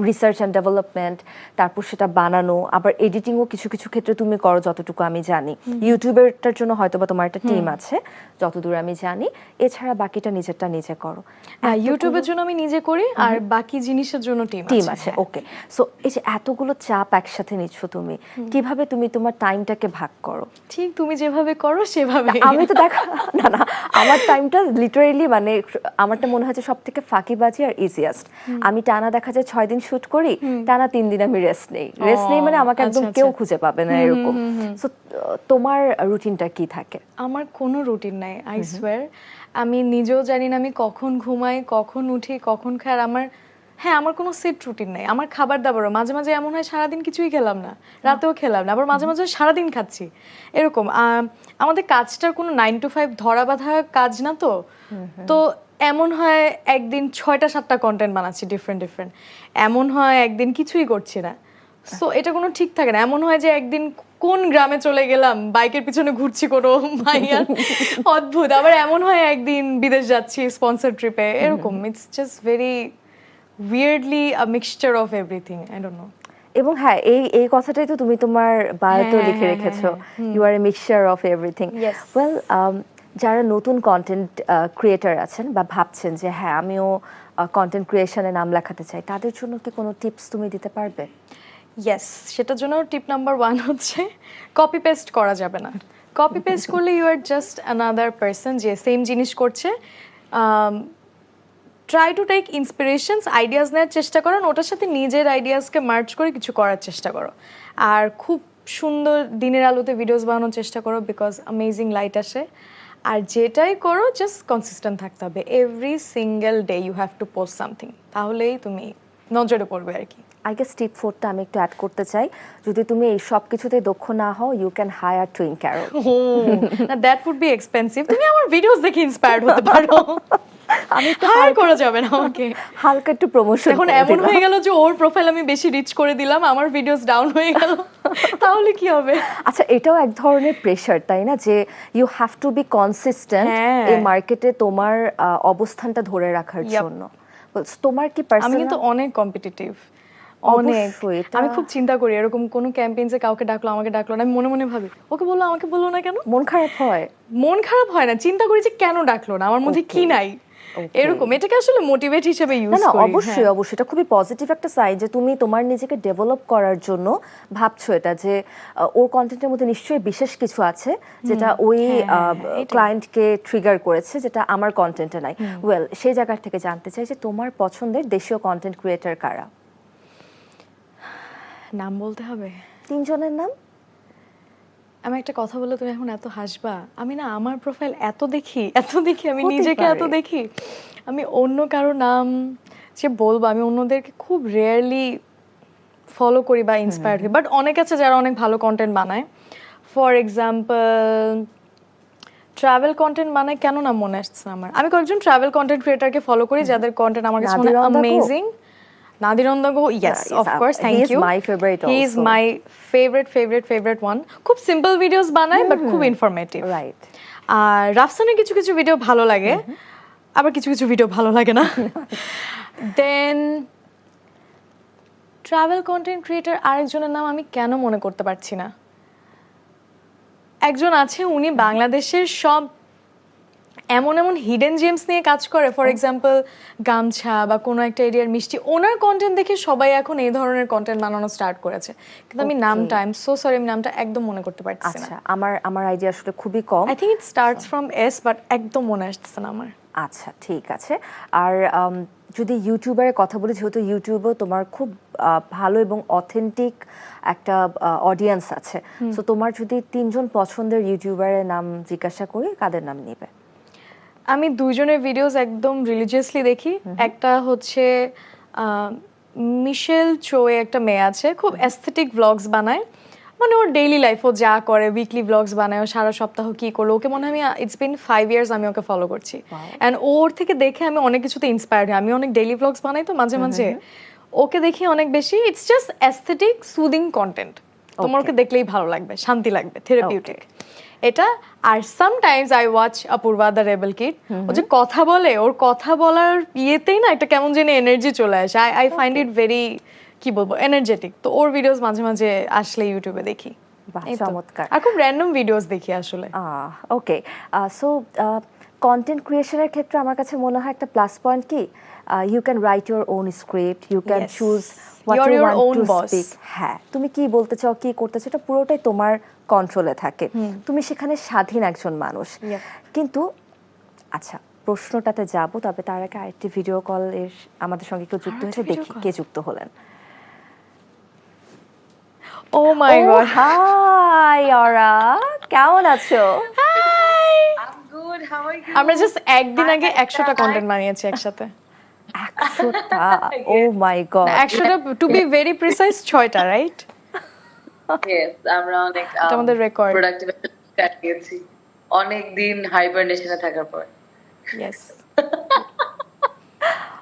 রিসার্চ অ্যান্ড ডেভেলপমেন্ট, তারপর সেটা বানানো, আবার এডিটিংও কিছু কিছু ক্ষেত্রে তুমি করো যতটুকু আমি জানি। ইউটিউবেরটার জন্য হয়তো বা তোমার একটা টিম আছে যতদূর আমি জানি, এছাড়া বাকিটা নিজেরটা নিজে করো। ইউটিউবের জন্য আমি নিজে করি, আর বাকি জিনিসের জন্য টিম আছে। ওকে, সো এই যে এতগুলো চাপ একসাথে নিচ্ছ তুমি, কিভাবে তুমি তোমার টাইমটাকে ভাগ করো? ঠিক তুমি যেভাবে করো সেভাবে। আমি তো দেখো না, আমার টাইমটা লিটারেলি মানে আমারটা মনে হয় যে সব থেকে ফাঁকিবাজি আর ইজিয়েস্ট। আমি টানা দেখা যায় 6 দিন শুট করি, টানা 3 দিন আমি রেস্ট নেই মানে আমাকে একদম কেউ খুঁজে পাবে না এরকম। সো তোমার রুটিনটা কি থাকে? আমার কোনো রুটিন নাই, আই সোয়্যার। আমি নিজেও জানি না আমি কখন ঘুমাই, কখন উঠি, কখন খাই। আর আমার কোনো সেট রুটিন নাই। আমার খাবার দাবারও মাঝে মাঝে এমন হয় সারাদিন কিছুই খেলাম না, রাতেও খেলাম না, আবার মাঝে মাঝে সারাদিন খাচ্ছি, এরকম। আমাদের কাজটার কোনো 9 to 5 ধরা বাঁধা কাজ না, তো এমন হয় একদিন 6টা-7টা কন্টেন্ট বানাচ্ছি ডিফারেন্ট। এমন হয় একদিন কিছুই করছি না। সো এটা কোনো ঠিক থাকে না। এমন হয় যে একদিন কোন গ্রামে চলে গেলাম, বাইকের পিছনে ঘুরছি কোনো মাইয়া, অদ্ভুত। আবার এমন হয় একদিন বিদেশ যাচ্ছি স্পন্সর ট্রিপে, এরকম। It's just very weirdly a mixture of everything, I don't know. এবং হ্যাঁ, এই কথাটাই তো তুমি তোমার বায়োতে লিখে রেখেছো, you are a mixture of everything. Well, যারা নতুন কন্টেন্ট ক্রিয়েটর আছেন বা ভাবছেন যে হ্যাঁ আমিও কন্টেন্ট ক্রিয়েশনে নাম লেখাতে চাই, তাদের জন্য কি কোনো টিপস তুমি দিতে পারবে? ইয়েস, সেটার জন্য টিপ নাম্বার 1 হচ্ছে কপি পেস্ট করা যাবে না। কপি পেস্ট করলে you are just another person যে সেম জিনিস করছে। Try to take inspirations, ideas নেওয়ার চেষ্টা করো, ওটার সাথে নিজের আইডিয়াসকে মার্জ করে কিছু করার চেষ্টা করো। আর খুব সুন্দর দিনের আলোতে ভিডিওস বানানোর চেষ্টা করো, বিকজ অ্যামেজিং লাইট আসে। আর যেটাই করো জাস্ট কনসিস্টেন্ট থাকতে হবে। Every single day you have to post something, তাহলেই তুমি নজরে পড়বে আর কি। আই গেস টিপ 4টা আমি একটু অ্যাড করতে চাই। যদি তুমি এই সব কিছুতে দক্ষ না হও, you can hire Twin Carol. না, দ্যাট উড বি এক্সপেন্সিভ। তুমি আমার ভিডিওস দেখে ইন্সপায়ার্ড হতে পারো। আমি তো হায়ার করা যাবে না আমাকে। হালকা একটু প্রমোশন এখন এমন হয়ে গেল যে ওর প্রোফাইল আমি বেশি রিচ করে দিলাম, আমার ভিডিওস ডাউন হয়ে গেল, তাহলে কি হবে? আচ্ছা, এটাও এক ধরনের প্রেশার, তাই না, যে you have to be consistent এই মার্কেটে তোমার অবস্থানটা ধরে রাখার জন্য। তোমার কি আমি পার্সোনাল? কিন্তু অনেক কম্পিটিটিভ, অনেক। আমি খুব চিন্তা করি, এরকম কোন ক্যাম্পেইনসে কাউকে ডাকলো, আমাকে ডাকলো না, আমি মনে মনে ভাবি ওকে বললো আমাকে বললো না কেন। মন খারাপ হয়? মন খারাপ হয় না, চিন্তা করি যে কেন ডাকলো না, আমার মধ্যে কি নাই, এরকম। এটাকে আসলে মোটিভেট হিসেবে ইউজ না, করি। অবশ্যই অবশ্যই, এটা খুবই পজিটিভ একটা সাইন যে তুমি তোমার নিজেকে ডেভেলপ করার জন্য ভাবছো এটা, যে ওর কন্টেন্টের মধ্যে নিশ্চয়ই বিশেষ কিছু আছে যেটা ওই ক্লায়েন্টকে ট্রিগার করেছে, যেটা আমার কন্টেন্টে নাই। ওয়েল, সেই জায়গা থেকে জানতে চাই যে তোমার পছন্দের দেশীয় কন্টেন্ট ক্রিয়েটর কারা? নাম বলতে হবে? 3 জনের নাম। আমি একটা কথা বললে তুমি এখন এত হাসবা, আমি না আমার প্রোফাইল এত দেখি আমি হতে নিজেকে এত পারে। দেখি, আমি অন্য কারো নাম যে বলবো, আমি অন্যদেরকে খুব রেয়ারলি ফলো করি বা ইন্সপায়ার্ড হই, বাট অনেক আছে যারা অনেক ভালো কন্টেন্ট বানায়। ফর এক্সাম্পল ট্রাভেল কন্টেন্ট বানায়, কেন না মনে আসছে আমার, আমি কয়েকজন ট্রাভেল কন্টেন্ট ক্রিয়েটরকে ফলো করি যাদের কন্টেন্ট আমার কাছে মনে amazing. Nadir Ondago, yes, of course, thank you. He is my favorite also. He is my favorite one. খুব সিম্পল ভিডিওস বানায় বাট খুব ইনফরমেটিভ। রাইট। আর রাফসানের কিছু কিছু ভিডিও ভালো লাগে, আবার কিছু কিছু ভিডিও ভালো লাগে না। দেন ট্রাভেল কন্টেন্ট ক্রিয়েটর আরেকজনের নাম আমি কেন মনে করতে পারছি না, একজন আছে, উনি বাংলাদেশের সব এমন এমন হিডেন জেমস নিয়ে কাজ করে। ফর এক্সাম্পল গামছা বা কোনো একটা এরিয়ার মিষ্টি, ওনার কন্টেন্ট দেখে সবাই এখন এই ধরনের কন্টেন্ট বানানো স্টার্ট করেছে, কিন্তু আমি নামটা, আই এম সো সরি, আমি নামটা একদম মনে করতে পারছি না। আচ্ছা, আমার আইডিয়া আসলে খুবই কম। I think it starts from S, but একদম মনে আসছে না আমার। আচ্ছা, ঠিক আছে। আর যদি ইউটিউবারের কথা বলি, যেহেতু ইউটিউবেও তোমার খুব ভালো এবং অথেন্টিক একটা অডিয়েন্স আছে, সো তোমার যদি 3 জন পছন্দের ইউটিউবারের নাম জিজ্ঞাসা করি, কাদের নাম নিবে? আমি 2 জনের ভিডিওস একদম রিলিজিয়াসলি দেখি। একটা হচ্ছে মিশেল চোয়ে, একটা মেয়ে আছে, খুব অ্যাস্থেটিক ভ্লগস বানায়, মানে ওর ডেইলি লাইফ, ও যা করে, উইকলি ভ্লগস বানায়, ও সারা সপ্তাহ কি করলো, ওকে মনে হয় আমি, ইটস বিন 5 ইয়ার্স আমি ওকে ফলো করছি, অ্যান্ড ওর থেকে দেখে আমি অনেক কিছুতে ইন্সপায়ার্ড হই। আমি অনেক ডেইলি ভ্লগস বানাই তো মাঝে মাঝে, ওকে দেখি অনেক বেশি। It's just aesthetic soothing content, তোমার ওকে দেখলেই ভালো লাগবে, শান্তি লাগবে, থেরাপিউটিক এটা। আর sometimes I watch Apurba the rebel kid, ও যে কথা বলে, ওর কথা বলার ইয়েতেই না একটা কেমন যেন এনার্জি চলে আসে। আই ফাইন্ড ইট ভেরি, কি বলবো, এনার্জেটিক। তো ওর ভিডিওস মাঝে মাঝে আসলে ইউটিউবে দেখি। চমৎকার। আর খুব র্যান্ডম ভিডিওস দেখি আসলে। ওকে, সো কন্টেন্ট ক্রিয়েশনের ক্ষেত্রে আমার কাছে মনে হয় একটা প্লাস পয়েন্ট কি, you can write your own script, you can choose what you want to speak. হ্যাঁ, তুমি কি বলতে চাও, কি করতে চাও, এটা পুরোটাই তোমার কন্ট্রোলে থাকে, তুমি সেখানে স্বাধীন একজন মানুষ। কিন্তু আচ্ছা, প্রশ্নটাতে যাব, তবে তার আগে আরেকটি ভিডিও কল এর আমাদের সঙ্গে কেউ যুক্ত হয়েছে, দেখি কে যুক্ত হলেন। ও মাই গড, হাই অরা, কেমন আছো? আমরা জাস্ট একদিন আগে 100টা কন্টেন্ট বানিয়েছি একসাথে। 100টা? Oh my god. 100টা, টু বি ভেরি প্রিসাইজ 6টা, রাইট? ইয়েস, আমরা অনেক আমাদের রেকর্ড প্রোডাক্টিভ কাটিয়েছি অনেক দিন হাইবারনেশনে থাকার পর। ইয়েস।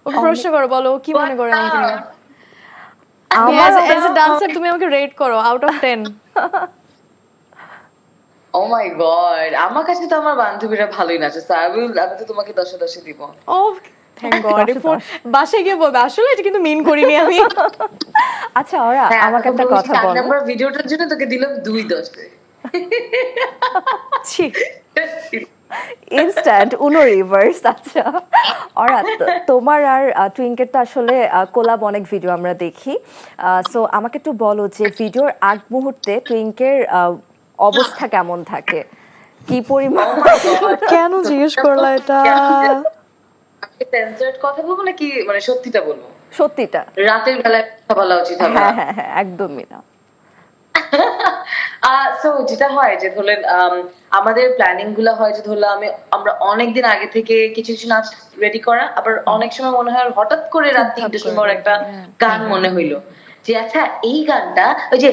ওকে প্রশ্ন করো, বলো কি মনে করে আমাকে নিয়ে। অ্যাজ এ ডান্সার তুমি আমাকে রেট করো out of 10। Oh my god, আমার কাছে তো আমার বান্ধবীরা ভালোই নাচে, সো আমি তো তোমাকে 10 এ 10 দিব। ও থ্যাংক গড। বাসায় গিয়ে বলবে আসলে এটা কিন্তু মিন করিনি আমি। আচ্ছা ওরা, আমাকে একটা কথা বলো। নাম্বার ভিডিওটার জন্য তোকে দিলাম 2-10 এ। ছি, ইনস্ট্যান্ট উনো রিভার্স। আচ্ছা ওরা, তোমার আর টুইঙ্কের তো আসলে কোলাব অনেক ভিডিও আমরা দেখি, সো আমাকে একটু বলো যে ভিডিওর আগ মুহূর্তে টুইঙ্কের অবস্থা কেমন থাকে, কি পরিমাণ? কেন জিজ্ঞেস করলা এটা? আমি সেন্সারড কথা বলবো নাকি মানে সত্যিটা বলবো? সত্যিটা। রাতের বেলায় কথা বলা উচিত হবে? হ্যাঁ হ্যাঁ হ্যাঁ, একদমই না। সো যেটা হয় যে ধরলেন আমাদের প্ল্যানিং গুলো হয় যে ধরলাম আমরা অনেকদিন আগে থেকে কিছু কিছু নাচ রেডি করা, আবার অনেক সময় মনে হয় হঠাৎ করে রাত 3টের সময় একটা গান মনে হইলো, যে আচ্ছা এই গানটা ওই যে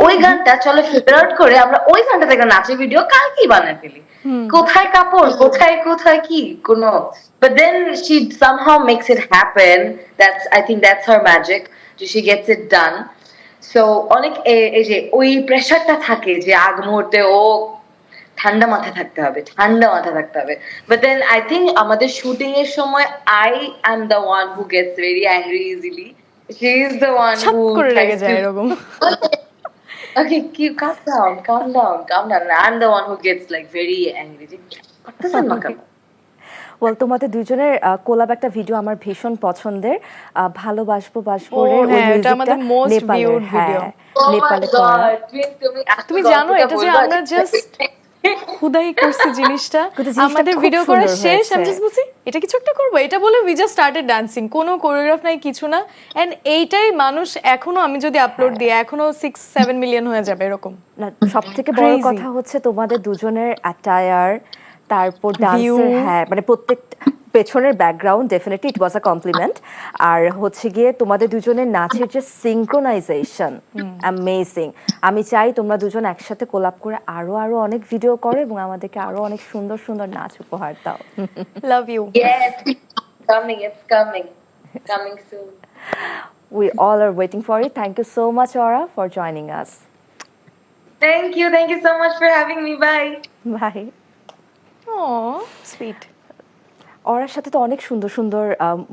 ওই গানটা চলো ফিগার আউট করে আমরা ওই গানটা থেকে নাচের ভিডিও কালকেই বানায় ফেলি, কোথায় কাপড় কোথায় কোথায় কি কোনো, but then she somehow makes it happen. I think that's her magic, she gets it done. So অনেক এই যে ওই প্রেসারটা থাকে যে আগ মুহূর্তে ও ঠান্ডা মাথায় থাকতে হবে, ঠান্ডা মাথায় থাকতে হবে, বাট দেন আই থিঙ্ক আমাদের শুটিং এর সময় I am the one who gets very angry easily, she is the one ছাপ হু করে রেগে যায় এরকম। Okay, keep calm down, calm down, calm down. I'm the one who gets like very angry. করতেছেন না কেন? ওয়েল, তোমাদের দুজনের কোলাব একটা ভিডিও আমার ভীষণ পছন্দের, ভালোবাসবো বাসবো ও রে, ওই হ্যাঁ, এটা মিউজিকটা আমাদের most নেপালের, viewed video। Oh my নেপালে করা। God, তুমি জানো এটা যে আমরা জাস্ট খুদাই করছি জিনিসটা, কিন্তু জিনিসটা আমাদের খুব ভিডিও করা সুন্দর শেষ, হয়েছে। আমি জাস্ট বলছি এটা কিছু একটা করবো, এটা বলে উই জাস্ট স্টার্টেড ডান্সিং, কোনো কোরিওগ্রাফ নাই কিছু না, এন্ড এইটাই মানুষ এখনো, আমি যদি আপলোড দিই এখনো 6-7 মিলিয়ন হয়ে যাবে এরকম। না, সবথেকে বড় Crazy। কথা হচ্ছে তোমাদের দুজনের অ্যাটায়ার, তারপর View। ডান্সের, হ্যাঁ মানে প্রত্যেক পেছনের background definitely it was a compliment. আর হচ্ছে গিয়ে তোমাদের দুজনের নাচের যে সিঙ্ক্রোনাইজেশন অ্যামেজিং। আমি চাই তোমরা দুজন একসাথে কোলাপ করে আরো আরো অনেক ভিডিও করো এবং আমাদেরকে আরো অনেক সুন্দর সুন্দর নাচ উপহার দাও। Love you. Yes, it's coming soon. We all are waiting for it. Thank you so much, Aura, for joining us. Thank you so much for having me. Bye. Bye. O sweet. অরার সাথে তো অনেক সুন্দর সুন্দর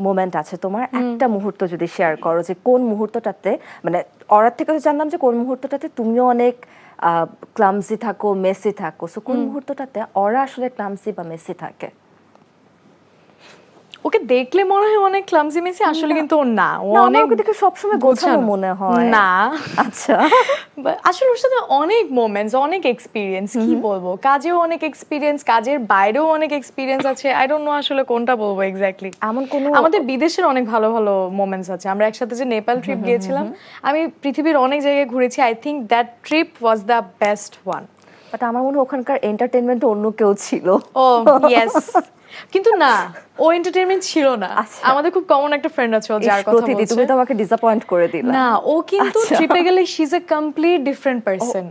moment আছে, তোমার একটা মুহূর্ত যদি শেয়ার করো যে কোন মুহূর্তটাতে, মানে অরার থেকে তো জানলাম যে কোন মুহূর্তটাতে তুমিও অনেক ক্লামসি থাকো, মেসি থাকো, সো কোন মুহূর্তটাতে অরা আসলে ক্লামসি বা মেসি থাকে? ওকে দেখলে মনে হয় অনেক ক্লামসি মেসি, আসলে কিন্তু ও না, ও না, আমার অনেক ওকে দেখে সবসময় গোছানো মনে হয়। না আচ্ছা, আসলে ওর সাথে অনেক মোমেন্টস, অনেক এক্সপিরিয়েন্স, কি বলবো, কাজেও অনেক এক্সপিরিয়েন্স, কাজের বাইরেও অনেক এক্সপিরিয়েন্স আছে, আই ডোন্ট নো আসলে কোনটা বলবো এক্স্যাক্টলি। এমন কোনো আমাদের বিদেশের অনেক ভালো ভালো মোমেন্টস আছে, আমরা একসাথে যে নেপাল ট্রিপ গিয়েছিলাম, আমি পৃথিবীর অনেক জায়গায় ঘুরেছি, I think that trip was the best one. But আমার মনে হয় ওখানকার এন্টারটেইনমেন্ট অন্য কেউ ছিল। ও ইয়েস, কিন্তু না, ও এন্টারটেইনমেন্ট ছিল না। আচ্ছা। আমাদের খুব কমন একটা ফ্রেন্ড আছে, ও যার কথা প্রতিদি তুমি বলছে, তো আমাকে ডিসঅ্যাপয়েন্ট করে দিলা। না ও কিন্তু আচ্ছা। ট্রিপে গেলে she is a complete different person.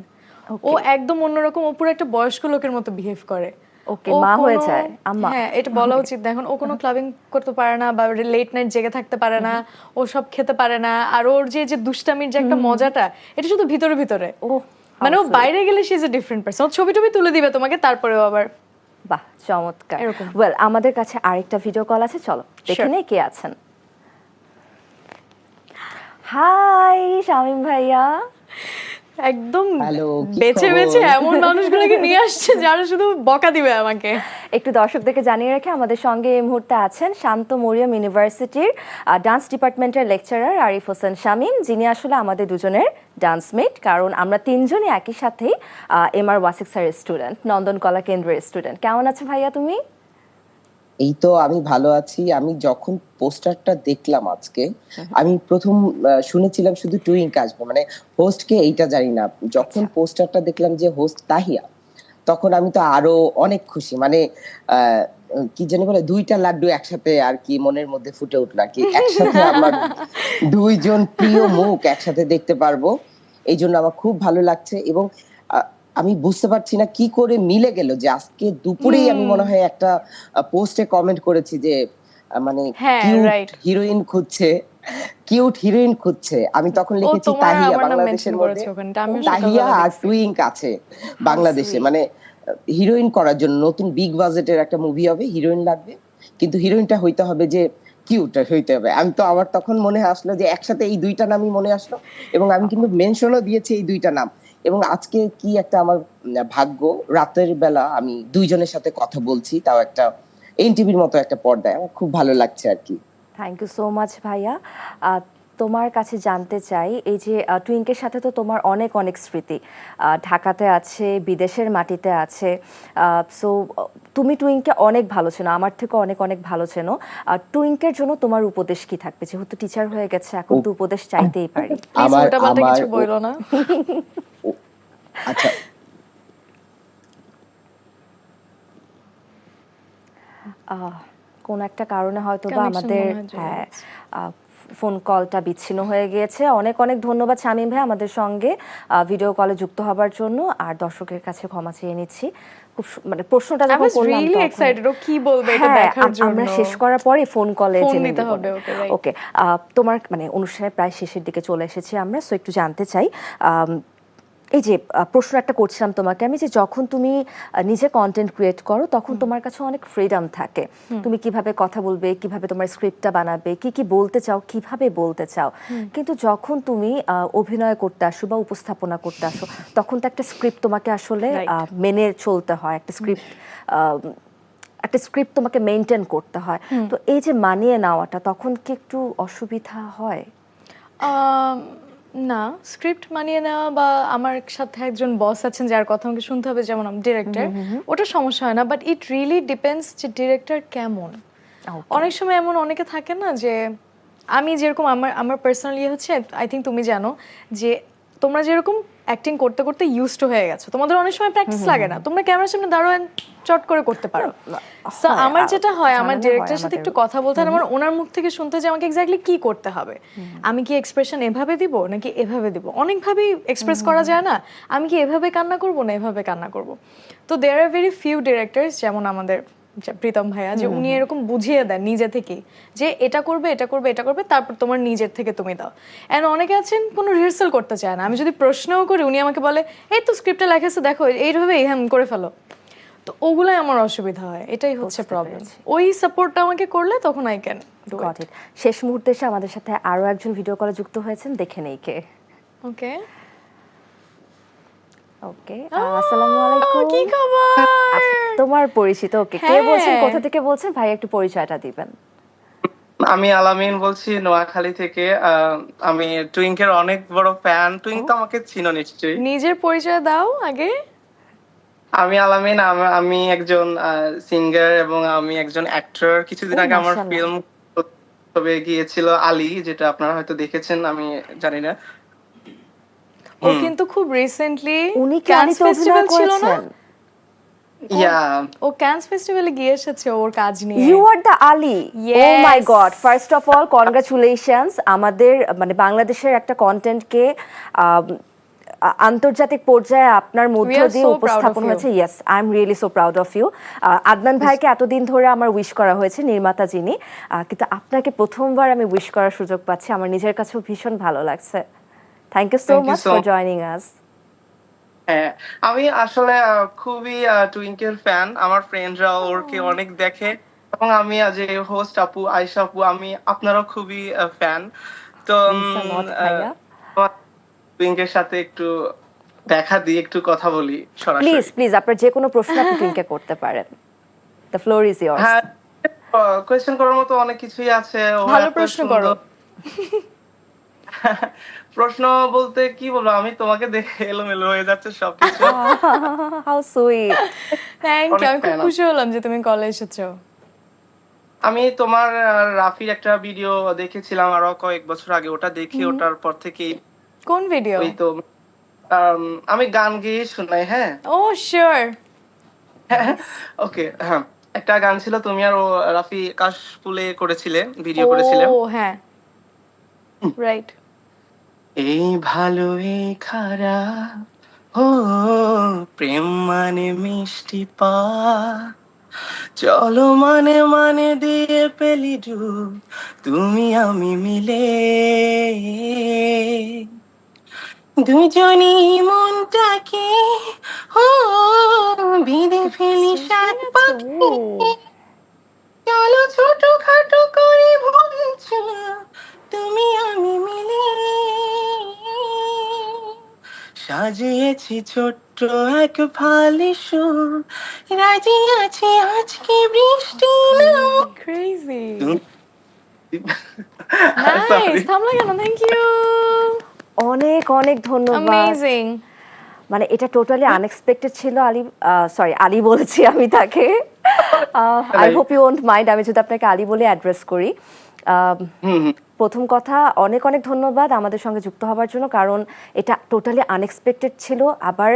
Oh okay. একদম অন্যরকম, ও পুরো একটা বয়স্ক লোকের মতো বিহেভ করে। ওকে, ও মা হয়ে কোনো- যায়, আম্মা। হ্যাঁ, এটা বলা উচিত। দেখুন, ও কোনো ক্লাবিং করতে পারে না বা লেট নাইট জেগে থাকতে পারে না, ও সব খেতে পারে না, আর ওর যে যে দুষ্টামির যে একটা মজাটা, এটা শুধু ভিতরে ভিতরে। ও মানে ও বাইরে গেলে she is a different person, ও ছবি টবি তুলে দিবে তোমাকে, তারপরেও আবার বাহ, চমৎকার। এরকম। ওয়েল, আমাদের কাছে আরেকটা ভিডিও কল আছে, চলো দেখে Sure. নেই কে আছেন। হাই শামীম ভাইয়া। একদম Hello, কি বেছে খবর? বেছে এমন মানুষগুলোকে নিয়ে আসছে যারা শুধু বকা দিবে আমাকে। একটু দর্শকদেরকে জানিয়ে রেখে আমাদের সঙ্গে এই মুহূর্তে আছেন শান্ত মরিয়ম ইউনিভার্সিটির ডান্স ডিপার্টমেন্টের লেকচারার আরিফ হোসেন শামীম, যিনি আসলে আমাদের দুজনের ডান্সমেট, কারণ আমরা তিনজনই একই সাথেই MR ওয়াসিক স্যারের স্টুডেন্ট, নন্দন কলা কেন্দ্রের স্টুডেন্ট। কেমন আছো ভাইয়া তুমি? এই তো আমি ভালো আছি। আমি যখন পোস্টারটা দেখলাম আজকে, আমি প্রথম শুনেছিলাম শুধু টুইঙ্ক আসবে, মানে হোস্টকে এইটা জানি না। যখন পোস্টারটা দেখলাম যে হোস্ট তাহিয়া, তখন আমি তো আরো অনেক খুশি। মানে কি জানি বলে, দুইটা লাড্ডু একসাথে আর কি মনের মধ্যে ফুটে উঠলো আর কি। একসাথে আমার দুইজন প্রিয় মুখ একসাথে দেখতে পারবো, এই জন্য আমার খুব ভালো লাগছে। এবং আমি বুঝতে পারছি না কি করে মিলে গেল যে আজকে দুপুরেই আমি মনে হয় একটা পোস্টে কমেন্ট করেছি যে মানে হ্যাঁ, কিউট right. হিরোইন খুঁজছে, কিউট হিরোইন খুঁজছে। আমি তখন ও লিখেছি তোমার তাহিয়া, আমার নাম বাংলাদেশের মেনশন মধ্যে করেছে ওখানে, আমিও তাহিয়া সকালবেলা আর দেখছি। টুইঙ্ক আছে বাংলাদেশে। মানে হিরোইন করার জন্য নতুন বিগ বাজেটের একটা মুভি হবে, হিরোইন লাগবে, কিন্তু হিরোইনটা হইতে হবে যে কিউট হইতে হবে। আমি তো আমার তখন মনে আসলো যে একসাথে এই দুইটা নামই মনে আসলো, এবং আমি কিন্তু মেনশনও দিয়েছি এই দুইটা নাম। এবং আজকে কি একটা আমার ভাগ্য, রাতের বেলা আমি দুইজনের সাথে কথা বলছি, তাও একটা এনটিভির মতো একটা পর্দায়। আমার খুব ভালো লাগছে আর কি। থ্যাংক ইউ সো মাচ ভাইয়া। তোমার কাছে জানতে চাই, এই যে টুইঙ্কের সাথে তো তোমার অনেক অনেক স্মৃতি, ঢাকাতে আছে, বিদেশের মাটিতে আছে, সো তুমি টুইঙ্ককে অনেক ভালো চেনো, আমার থেকে অনেক অনেক ভালো চেনো। টুইঙ্কের জন্য তোমার উপদেশ কি থাকবে? যেহেতু টিচার হয়ে গেছে, এখন তো উপদেশ চাইতেই পারি। প্লিজ উল্টাপাল্টা কিছু বইলো না। আচ্ছা, কোন একটা কারণে হয়তো বা Connection আমাদের মনে হয় চলে হ্যাঁ ফোন কলটা বিচ্ছিন্ন হয়ে গিয়েছে। অনেক অনেক ধন্যবাদ শামীম ভাই আমাদের সঙ্গে ভিডিও কলে যুক্ত হবার জন্য, আর দর্শকের কাছে ক্ষমা চেয়ে নিচ্ছি। খুব মানে প্রশ্নটা I যখন was করলাম really তখন- excited ও কি বলবে এটা হ্যাঁ, দেখার জন্য। আমরা শেষ করার পরে ফোন কলে ফোন জেনে দিতে নেব। হবে, okay, right. ওকে, তোমার মানে অনুষ্ঠানের প্রায় শেষের দিকে চলে এসেছি আমরা, সো একটু জানতে চাই এই যে প্রশ্ন একটা করছিলাম তোমাকে আমি, যে যখন তুমি নিজে কন্টেন্ট ক্রিয়েট করো তখন তোমার কাছে অনেক ফ্রিডম থাকে, তুমি কিভাবে কথা বলবে, কিভাবে তোমার স্ক্রিপ্টটা বানাবে, কি কি বলতে চাও, কিভাবে বলতে চাও। কিন্তু যখন তুমি অভিনয় করতে আসো বা উপস্থাপনা করতে আসো তখন তো একটা স্ক্রিপ্ট তোমাকে আসলে Right. মেনে চলতে হয়, একটা স্ক্রিপ্ট তোমাকে মেনটেন করতে হয়। তো এই যে মানিয়ে নেওয়াটা তখন কি একটু অসুবিধা হয়? না, স্ক্রিপ্ট মানিয়ে নেওয়া বা আমার সাথে একজন বস আছেন যার কথা আমাকে শুনতে হবে, যেমন ডিরেক্টর, ওটা সমস্যা হয় না। বাট ইট রিয়েলি ডিপেন্ডস যে ডিরেক্টর কেমন। অনেক সময় এমন অনেকে থাকে না যে, আমি যেরকম আমার পার্সোনালি হচ্ছে, আই থিঙ্ক তুমি জানো যে তোমরা যেরকম অ্যাক্টিং করতে করতে ইউজড হয়ে গেছো, তোমাদের অনেক সময় প্র্যাকটিস লাগে না, তোমরা ক্যামেরার সামনে দাঁড়াও and চট করে করতে পারো। So আমার যেটা হয়, আমার ডিরেক্টরের সাথে একটু কথা বলতে হয়, আমার ওনার মুখ থেকে শুনতে যে আমাকে এক্স্যাক্টলি কি করতে হবে, আমি কি এক্সপ্রেশন এভাবে দিব নাকি এভাবে দিব, অনেকভাবেই এক্সপ্রেস করা যায় না, আমি কি এভাবে কান্না করব না এভাবে কান্না করব। তো দেয়ার আর ভেরি ফিউ ডিরেক্টরস, যেমন আমাদের প্রীতম ভাইয়া, যে উনি এরকম বুঝিয়ে দেন নিজে থেকেই যে এটা করবে এটা করবে এটা করবে, তারপর তোমার নিজের থেকে তুমি দাও। এন্ড অনেকে আছেন কোনো রিহার্সাল করতে চায় না, আমি যদি প্রশ্নও করি উনি আমাকে বলে এই তো স্ক্রিপ্টে লেখা আছে দেখো এইভাবে এইভাবে করে ফেলো। তো ওগুলাই আমার অসুবিধা হয়, এটাই হচ্ছে প্রবলেম। ওই সাপোর্টটা আমাকে করলে তখন I can do Got it. শেষ মুহূর্তে এসে আমাদের সাথে আরো একজন ভিডিও কলে যুক্ত হয়েছেন, দেখে নেই কে। ওকে। ওকে, আসসালামু আলাইকুম। কি খবর? আচ্ছা, তোমার পরিচিত, ওকে, কে হ্যাঁ। বলছেন, কোথা থেকে বলছেন, ভাই একটু পরিচয়টা দিবেন। আমি আলামিন বলছি নোয়াখালী থেকে। আমি টুইঙ্কের অনেক বড় ফ্যান। টুইঙ্ক তো আমাকে চিনো নিশ্চয়ই। নিজের পরিচয় দাও আগে। আমি আলামিন, আমি একজন সিঙ্গার এবং আমি একজন অ্যাক্টর। কিছুদিন আগে আমার মাশাআল্লাহ। ফিল্ম তবে গিয়েছিল আলী, যেটা আপনারা হয়তো দেখেছেন, আমি জানি না। ও কিন্তু খুব রিসেন্টলি উনি কি ক্যানস আলিতে অভিনয় ফেস্টিভ্যাল ছিল না, করেছেন? ইয়া, ও ক্যানস ফেস্টিভ্যালে গিয়ে এসেছে ওর কাজ নিয়ে। You are the Ali. Yes. Oh my God. First of all, congratulations. আমাদের মানে বাংলাদেশের একটা কন্টেন্টকে আন্তর্জাতিক পর্যায়ে আপনার মধ্য We are দিয়ে so proud উপস্থাপন of you. হয়েছে। Yes, I am really so proud of you. Adnan ভাইকে এতদিন ধরে আমার উইশ করা হয়েছে, নির্মাতা যিনি, কিন্তু আপনাকে প্রথমবার আমি উইশ করার সুযোগ পাচ্ছি, আমার নিজের কাছেও ভীষণ ভালো লাগছে। Thank you so Thank you much so for much. Joining us. হ্যাঁ, আমি আসলে খুবই টুইঙ্কের ফ্যান। আমার ফ্রেন্ডরা ওরকে অনেক দেখে এবং আমি যে হোস্ট আপু, আয়েশা আপু, আমি আপনারও খুবই ফ্যান। তো ভাইয়া, টুইঙ্কের সাথে একটু দেখা দিয়ে একটু কথা বলি সরাসরি। প্লিজ প্লিজ আপনার যে কোনো প্রশ্ন আপনি টুইঙ্কে করতে পারেন। The floor is years. হ্যাঁ, কোয়েশ্চেন করার মতো অনেক কিছুই আছে। ও ভালো এত প্রশ্ন সুন্দর। করো। প্রশ্ন বলতে কি বলবো, আমি তোমাকে দেখে এলোমেলো হয়ে যাচ্ছে সবকিছু। How sweet. থ্যাংক ইউ, আমি খুব fan খুশি হলাম যে তুমি কলে এসেছো। আমি তোমার রাফির একটা ভিডিও দেখেছিলাম আরো কয়েক বছর আগে, ওটা দেখে ওটার পর থেকে কোন ভিডিও? ওই তো আমি গান গেয়ে শোনাই। হ্যাঁ, ও শিওর। ওকে, হ্যাঁ, একটা গান ছিল তুমি আর ও রাফি কাশফুলে করেছিলে, ভিডিও করেছিলেন। ও হ্যাঁ, রাইট। এই ভালো এই খারাপ, ও প্রেম মানে মিষ্টি পা, চলো মানে মানে দিয়ে পেলি ডুব, তুমি আমি মিলে দুজনই মনটাকে ও বিঁধে ফেলি সাত পাখি, চলো ছোট খাটো করে ভুলছ, তুমি আমি মিলে সাজিয়েছি ছোট্ট এক ভালি সুর, রাজি আছি আজকে বৃষ্টি নামুক। ক্রেজি। Sorry. নাইস, থামলা কেন? Thank you. অনেক অনেক ধন্যবাদ। অ্যামেজিং। মানে এটা টোটালি আনএক্সপেক্টেড ছিল। আলী বলেছি আমি তাকে। I hope you won't mind আমি যদি আপনাকে আলী বলে অ্যাড্রেস করি। প্রথম কথা, অনেক অনেক ধন্যবাদ আমাদের সঙ্গে যুক্ত হওয়ার জন্য, কারণ এটা টোটালি আনএক্সপেক্টেড ছিল। আবার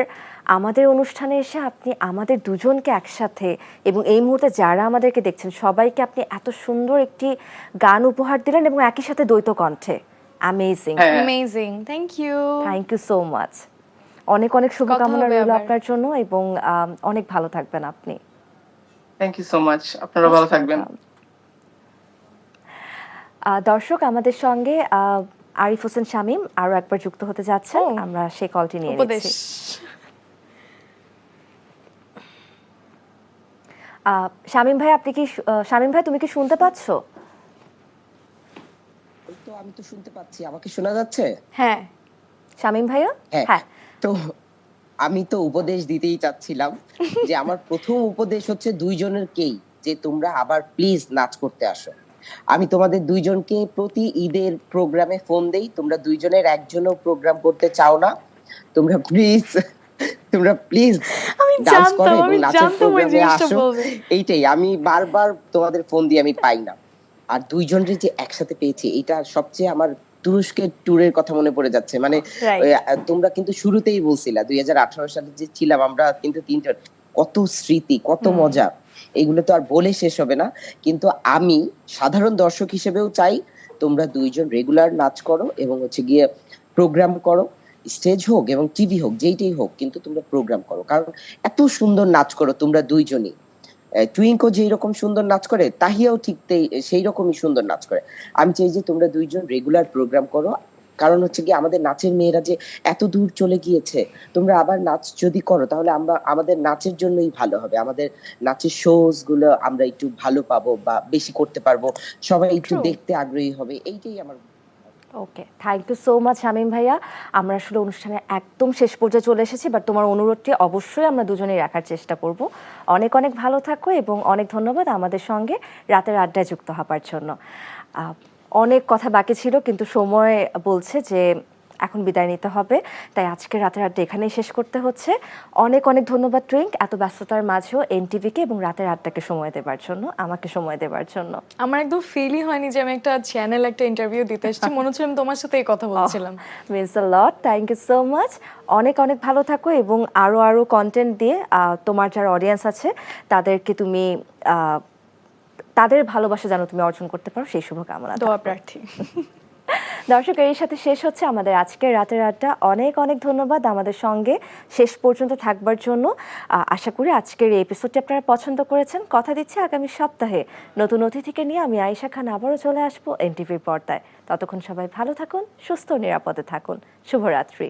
আমাদের অনুষ্ঠানে এসে আপনি আমাদের দুজনকে একসাথে এবং এই মুহূর্তে যারা আমাদেরকে দেখছেন সবাইকে আপনি এত সুন্দর একটি গান উপহার দিলেন এবং একই সাথে দ্বৈত কণ্ঠে। অ্যামেজিং, হ্যাঁ। Amazing, thank you. Thank you so much. অনেক অনেক শুভকামনা হবে রইল আবার। আপনার জন্য এবং অনেক ভালো থাকবেন আপনি। থ্যাংক ইউ সো মাচ, আপনারা ভালো থাকবেন। দর্শক, আমাদের সঙ্গে আরিফ হোসেন শামীম আরো একবার যুক্ত হতে যাচ্ছেন, ও, আমরা সেই কলটি নিয়ে উপদেশ। নিচ্ছি। শামীম ভাই, আপনি কি শামীম ভাই তুমি কি শুনতে পাচ্ছো? তো আমি তো শুনতে পাচ্ছি, আমাকে শোনা যাচ্ছে? হ্যাঁ, শামীম ভাইয়া? হ্যাঁ। তো আমি তো উপদেশ দিতেই চাচ্ছিলাম যে আমার প্রথম উপদেশ হচ্ছে দুইজনেরকেই, যে তোমরা আবার প্লিজ নাচ করতে আসো। আমি তোমাদের দুইজনকে প্রতি ঈদের প্রোগ্রামে ফোন দেই, তোমরা দুইজনের একজনও প্রোগ্রাম করতে চাও না। তোমরা প্লিজ আমি ডান্স করো জানতাম, এবং আমি নাচের জানতাম ওই প্রোগ্রামে জিনিসটা আসো। বলবে। এইটাই, আমি বারবার তোমাদের ফোন দিয়ে আমি পাই না। আর দুইজনের যে একসাথে পেয়েছি, এটা সবচেয়ে আমার তুরস্কের ট্যুরের কথা মনে পড়ে যাচ্ছে। মানে Right. তোমরা কিন্তু শুরুতেই বলছিলা 2018 সালে যে ছিলাম আমরা, কিন্তু তিনজন, কত স্মৃতি, কত মজা, এগুলো তো আর বলে শেষ হবে না। কিন্তু আমি সাধারণ দর্শক হিসেবেও চাই তোমরা দুইজন রেগুলার নাচ করো এবং হচ্ছে গিয়ে প্রোগ্রাম করো, স্টেজ হোক এবং টিভি হোক, যেইটাই হোক, কিন্তু তোমরা প্রোগ্রাম করো। কারণ এত সুন্দর নাচ করো তোমরা দুইজনই। টুইঙ্কো যেই রকম সুন্দর নাচ করে, তাহিয়াও ঠিক সেই রকমই সুন্দর নাচ করে। আমি চাই যে তোমরা দুইজন রেগুলার প্রোগ্রাম করো। কারণ হচ্ছে কি, আমাদের নাচের মেয়েরা যে এত দূর চলে গিয়েছে, তোমরা আবার নাচ যদি করো তাহলে আমরা আমাদের নাচের জন্যই ভালো হবে। আমাদের নাচের শোজ গুলো আমরা একটু ভালো পাবো বা বেশি করতে পারবো, সবাই একটু True. দেখতে আগ্রহী হবে। এইটাই আমার। Okay, thank you so much Shamim ভাইয়া। আমরা আসলে অনুষ্ঠানের একদম শেষ পর্যায়ে চলে এসেছি, বাট তোমার অনুরোধটি অবশ্যই আমরা দুজনেই রাখার চেষ্টা করব। অনেক অনেক ভালো থাকো এবং অনেক ধন্যবাদ আমাদের সঙ্গে রাতের আড্ডায় যুক্ত হবার জন্য। অনেক কথা বাকি ছিল কিন্তু সময় বলছে যে এখন বিদায় নিতে হবে, তাই আজকে রাতের আড্ডা এখানেই শেষ করতে হচ্ছে। অনেক অনেক ধন্যবাদ টুইঙ্ক, এত ব্যস্ততার মাঝেও এনটিভিকে এবং রাতের আড্ডাকে সময় দেবার জন্য, আমাকে সময় দেবার জন্য। আমার একদম ফিলই হয়নি যে আমি একটা চ্যানেল একটা ইন্টারভিউ দিতে এসেছি, মনে হচ্ছে আমি তোমার সাথে এই কথা বলছিলাম। Means a lot, thank you so much. অনেক অনেক ভালো থাকো এবং আরো আরো কন্টেন্ট দিয়ে তোমার যারা অডিয়েন্স আছে তাদেরকে তুমি তাদের ভালোবাসা যেন তুমি অর্জন করতে পারো, সেই শুভকামনা। দোয়া প্রার্থী। দর্শক, এর সাথে শেষ হচ্ছে আমাদের আজকের রাতের আড্ডা। অনেক অনেক ধন্যবাদ আমাদের সঙ্গে শেষ পর্যন্ত থাকবার জন্য। আশা করি আজকের এই এপিসোডটি আপনারা পছন্দ করেছেন। কথা দিচ্ছি আগামী সপ্তাহে নতুন অতিথিকে নিয়ে আমি আয়েশা খান আবারও চলে আসবো এনটিভির পর্দায়। ততক্ষণ সবাই ভালো থাকুন, সুস্থ ও নিরাপদে থাকুন। শুভরাত্রি।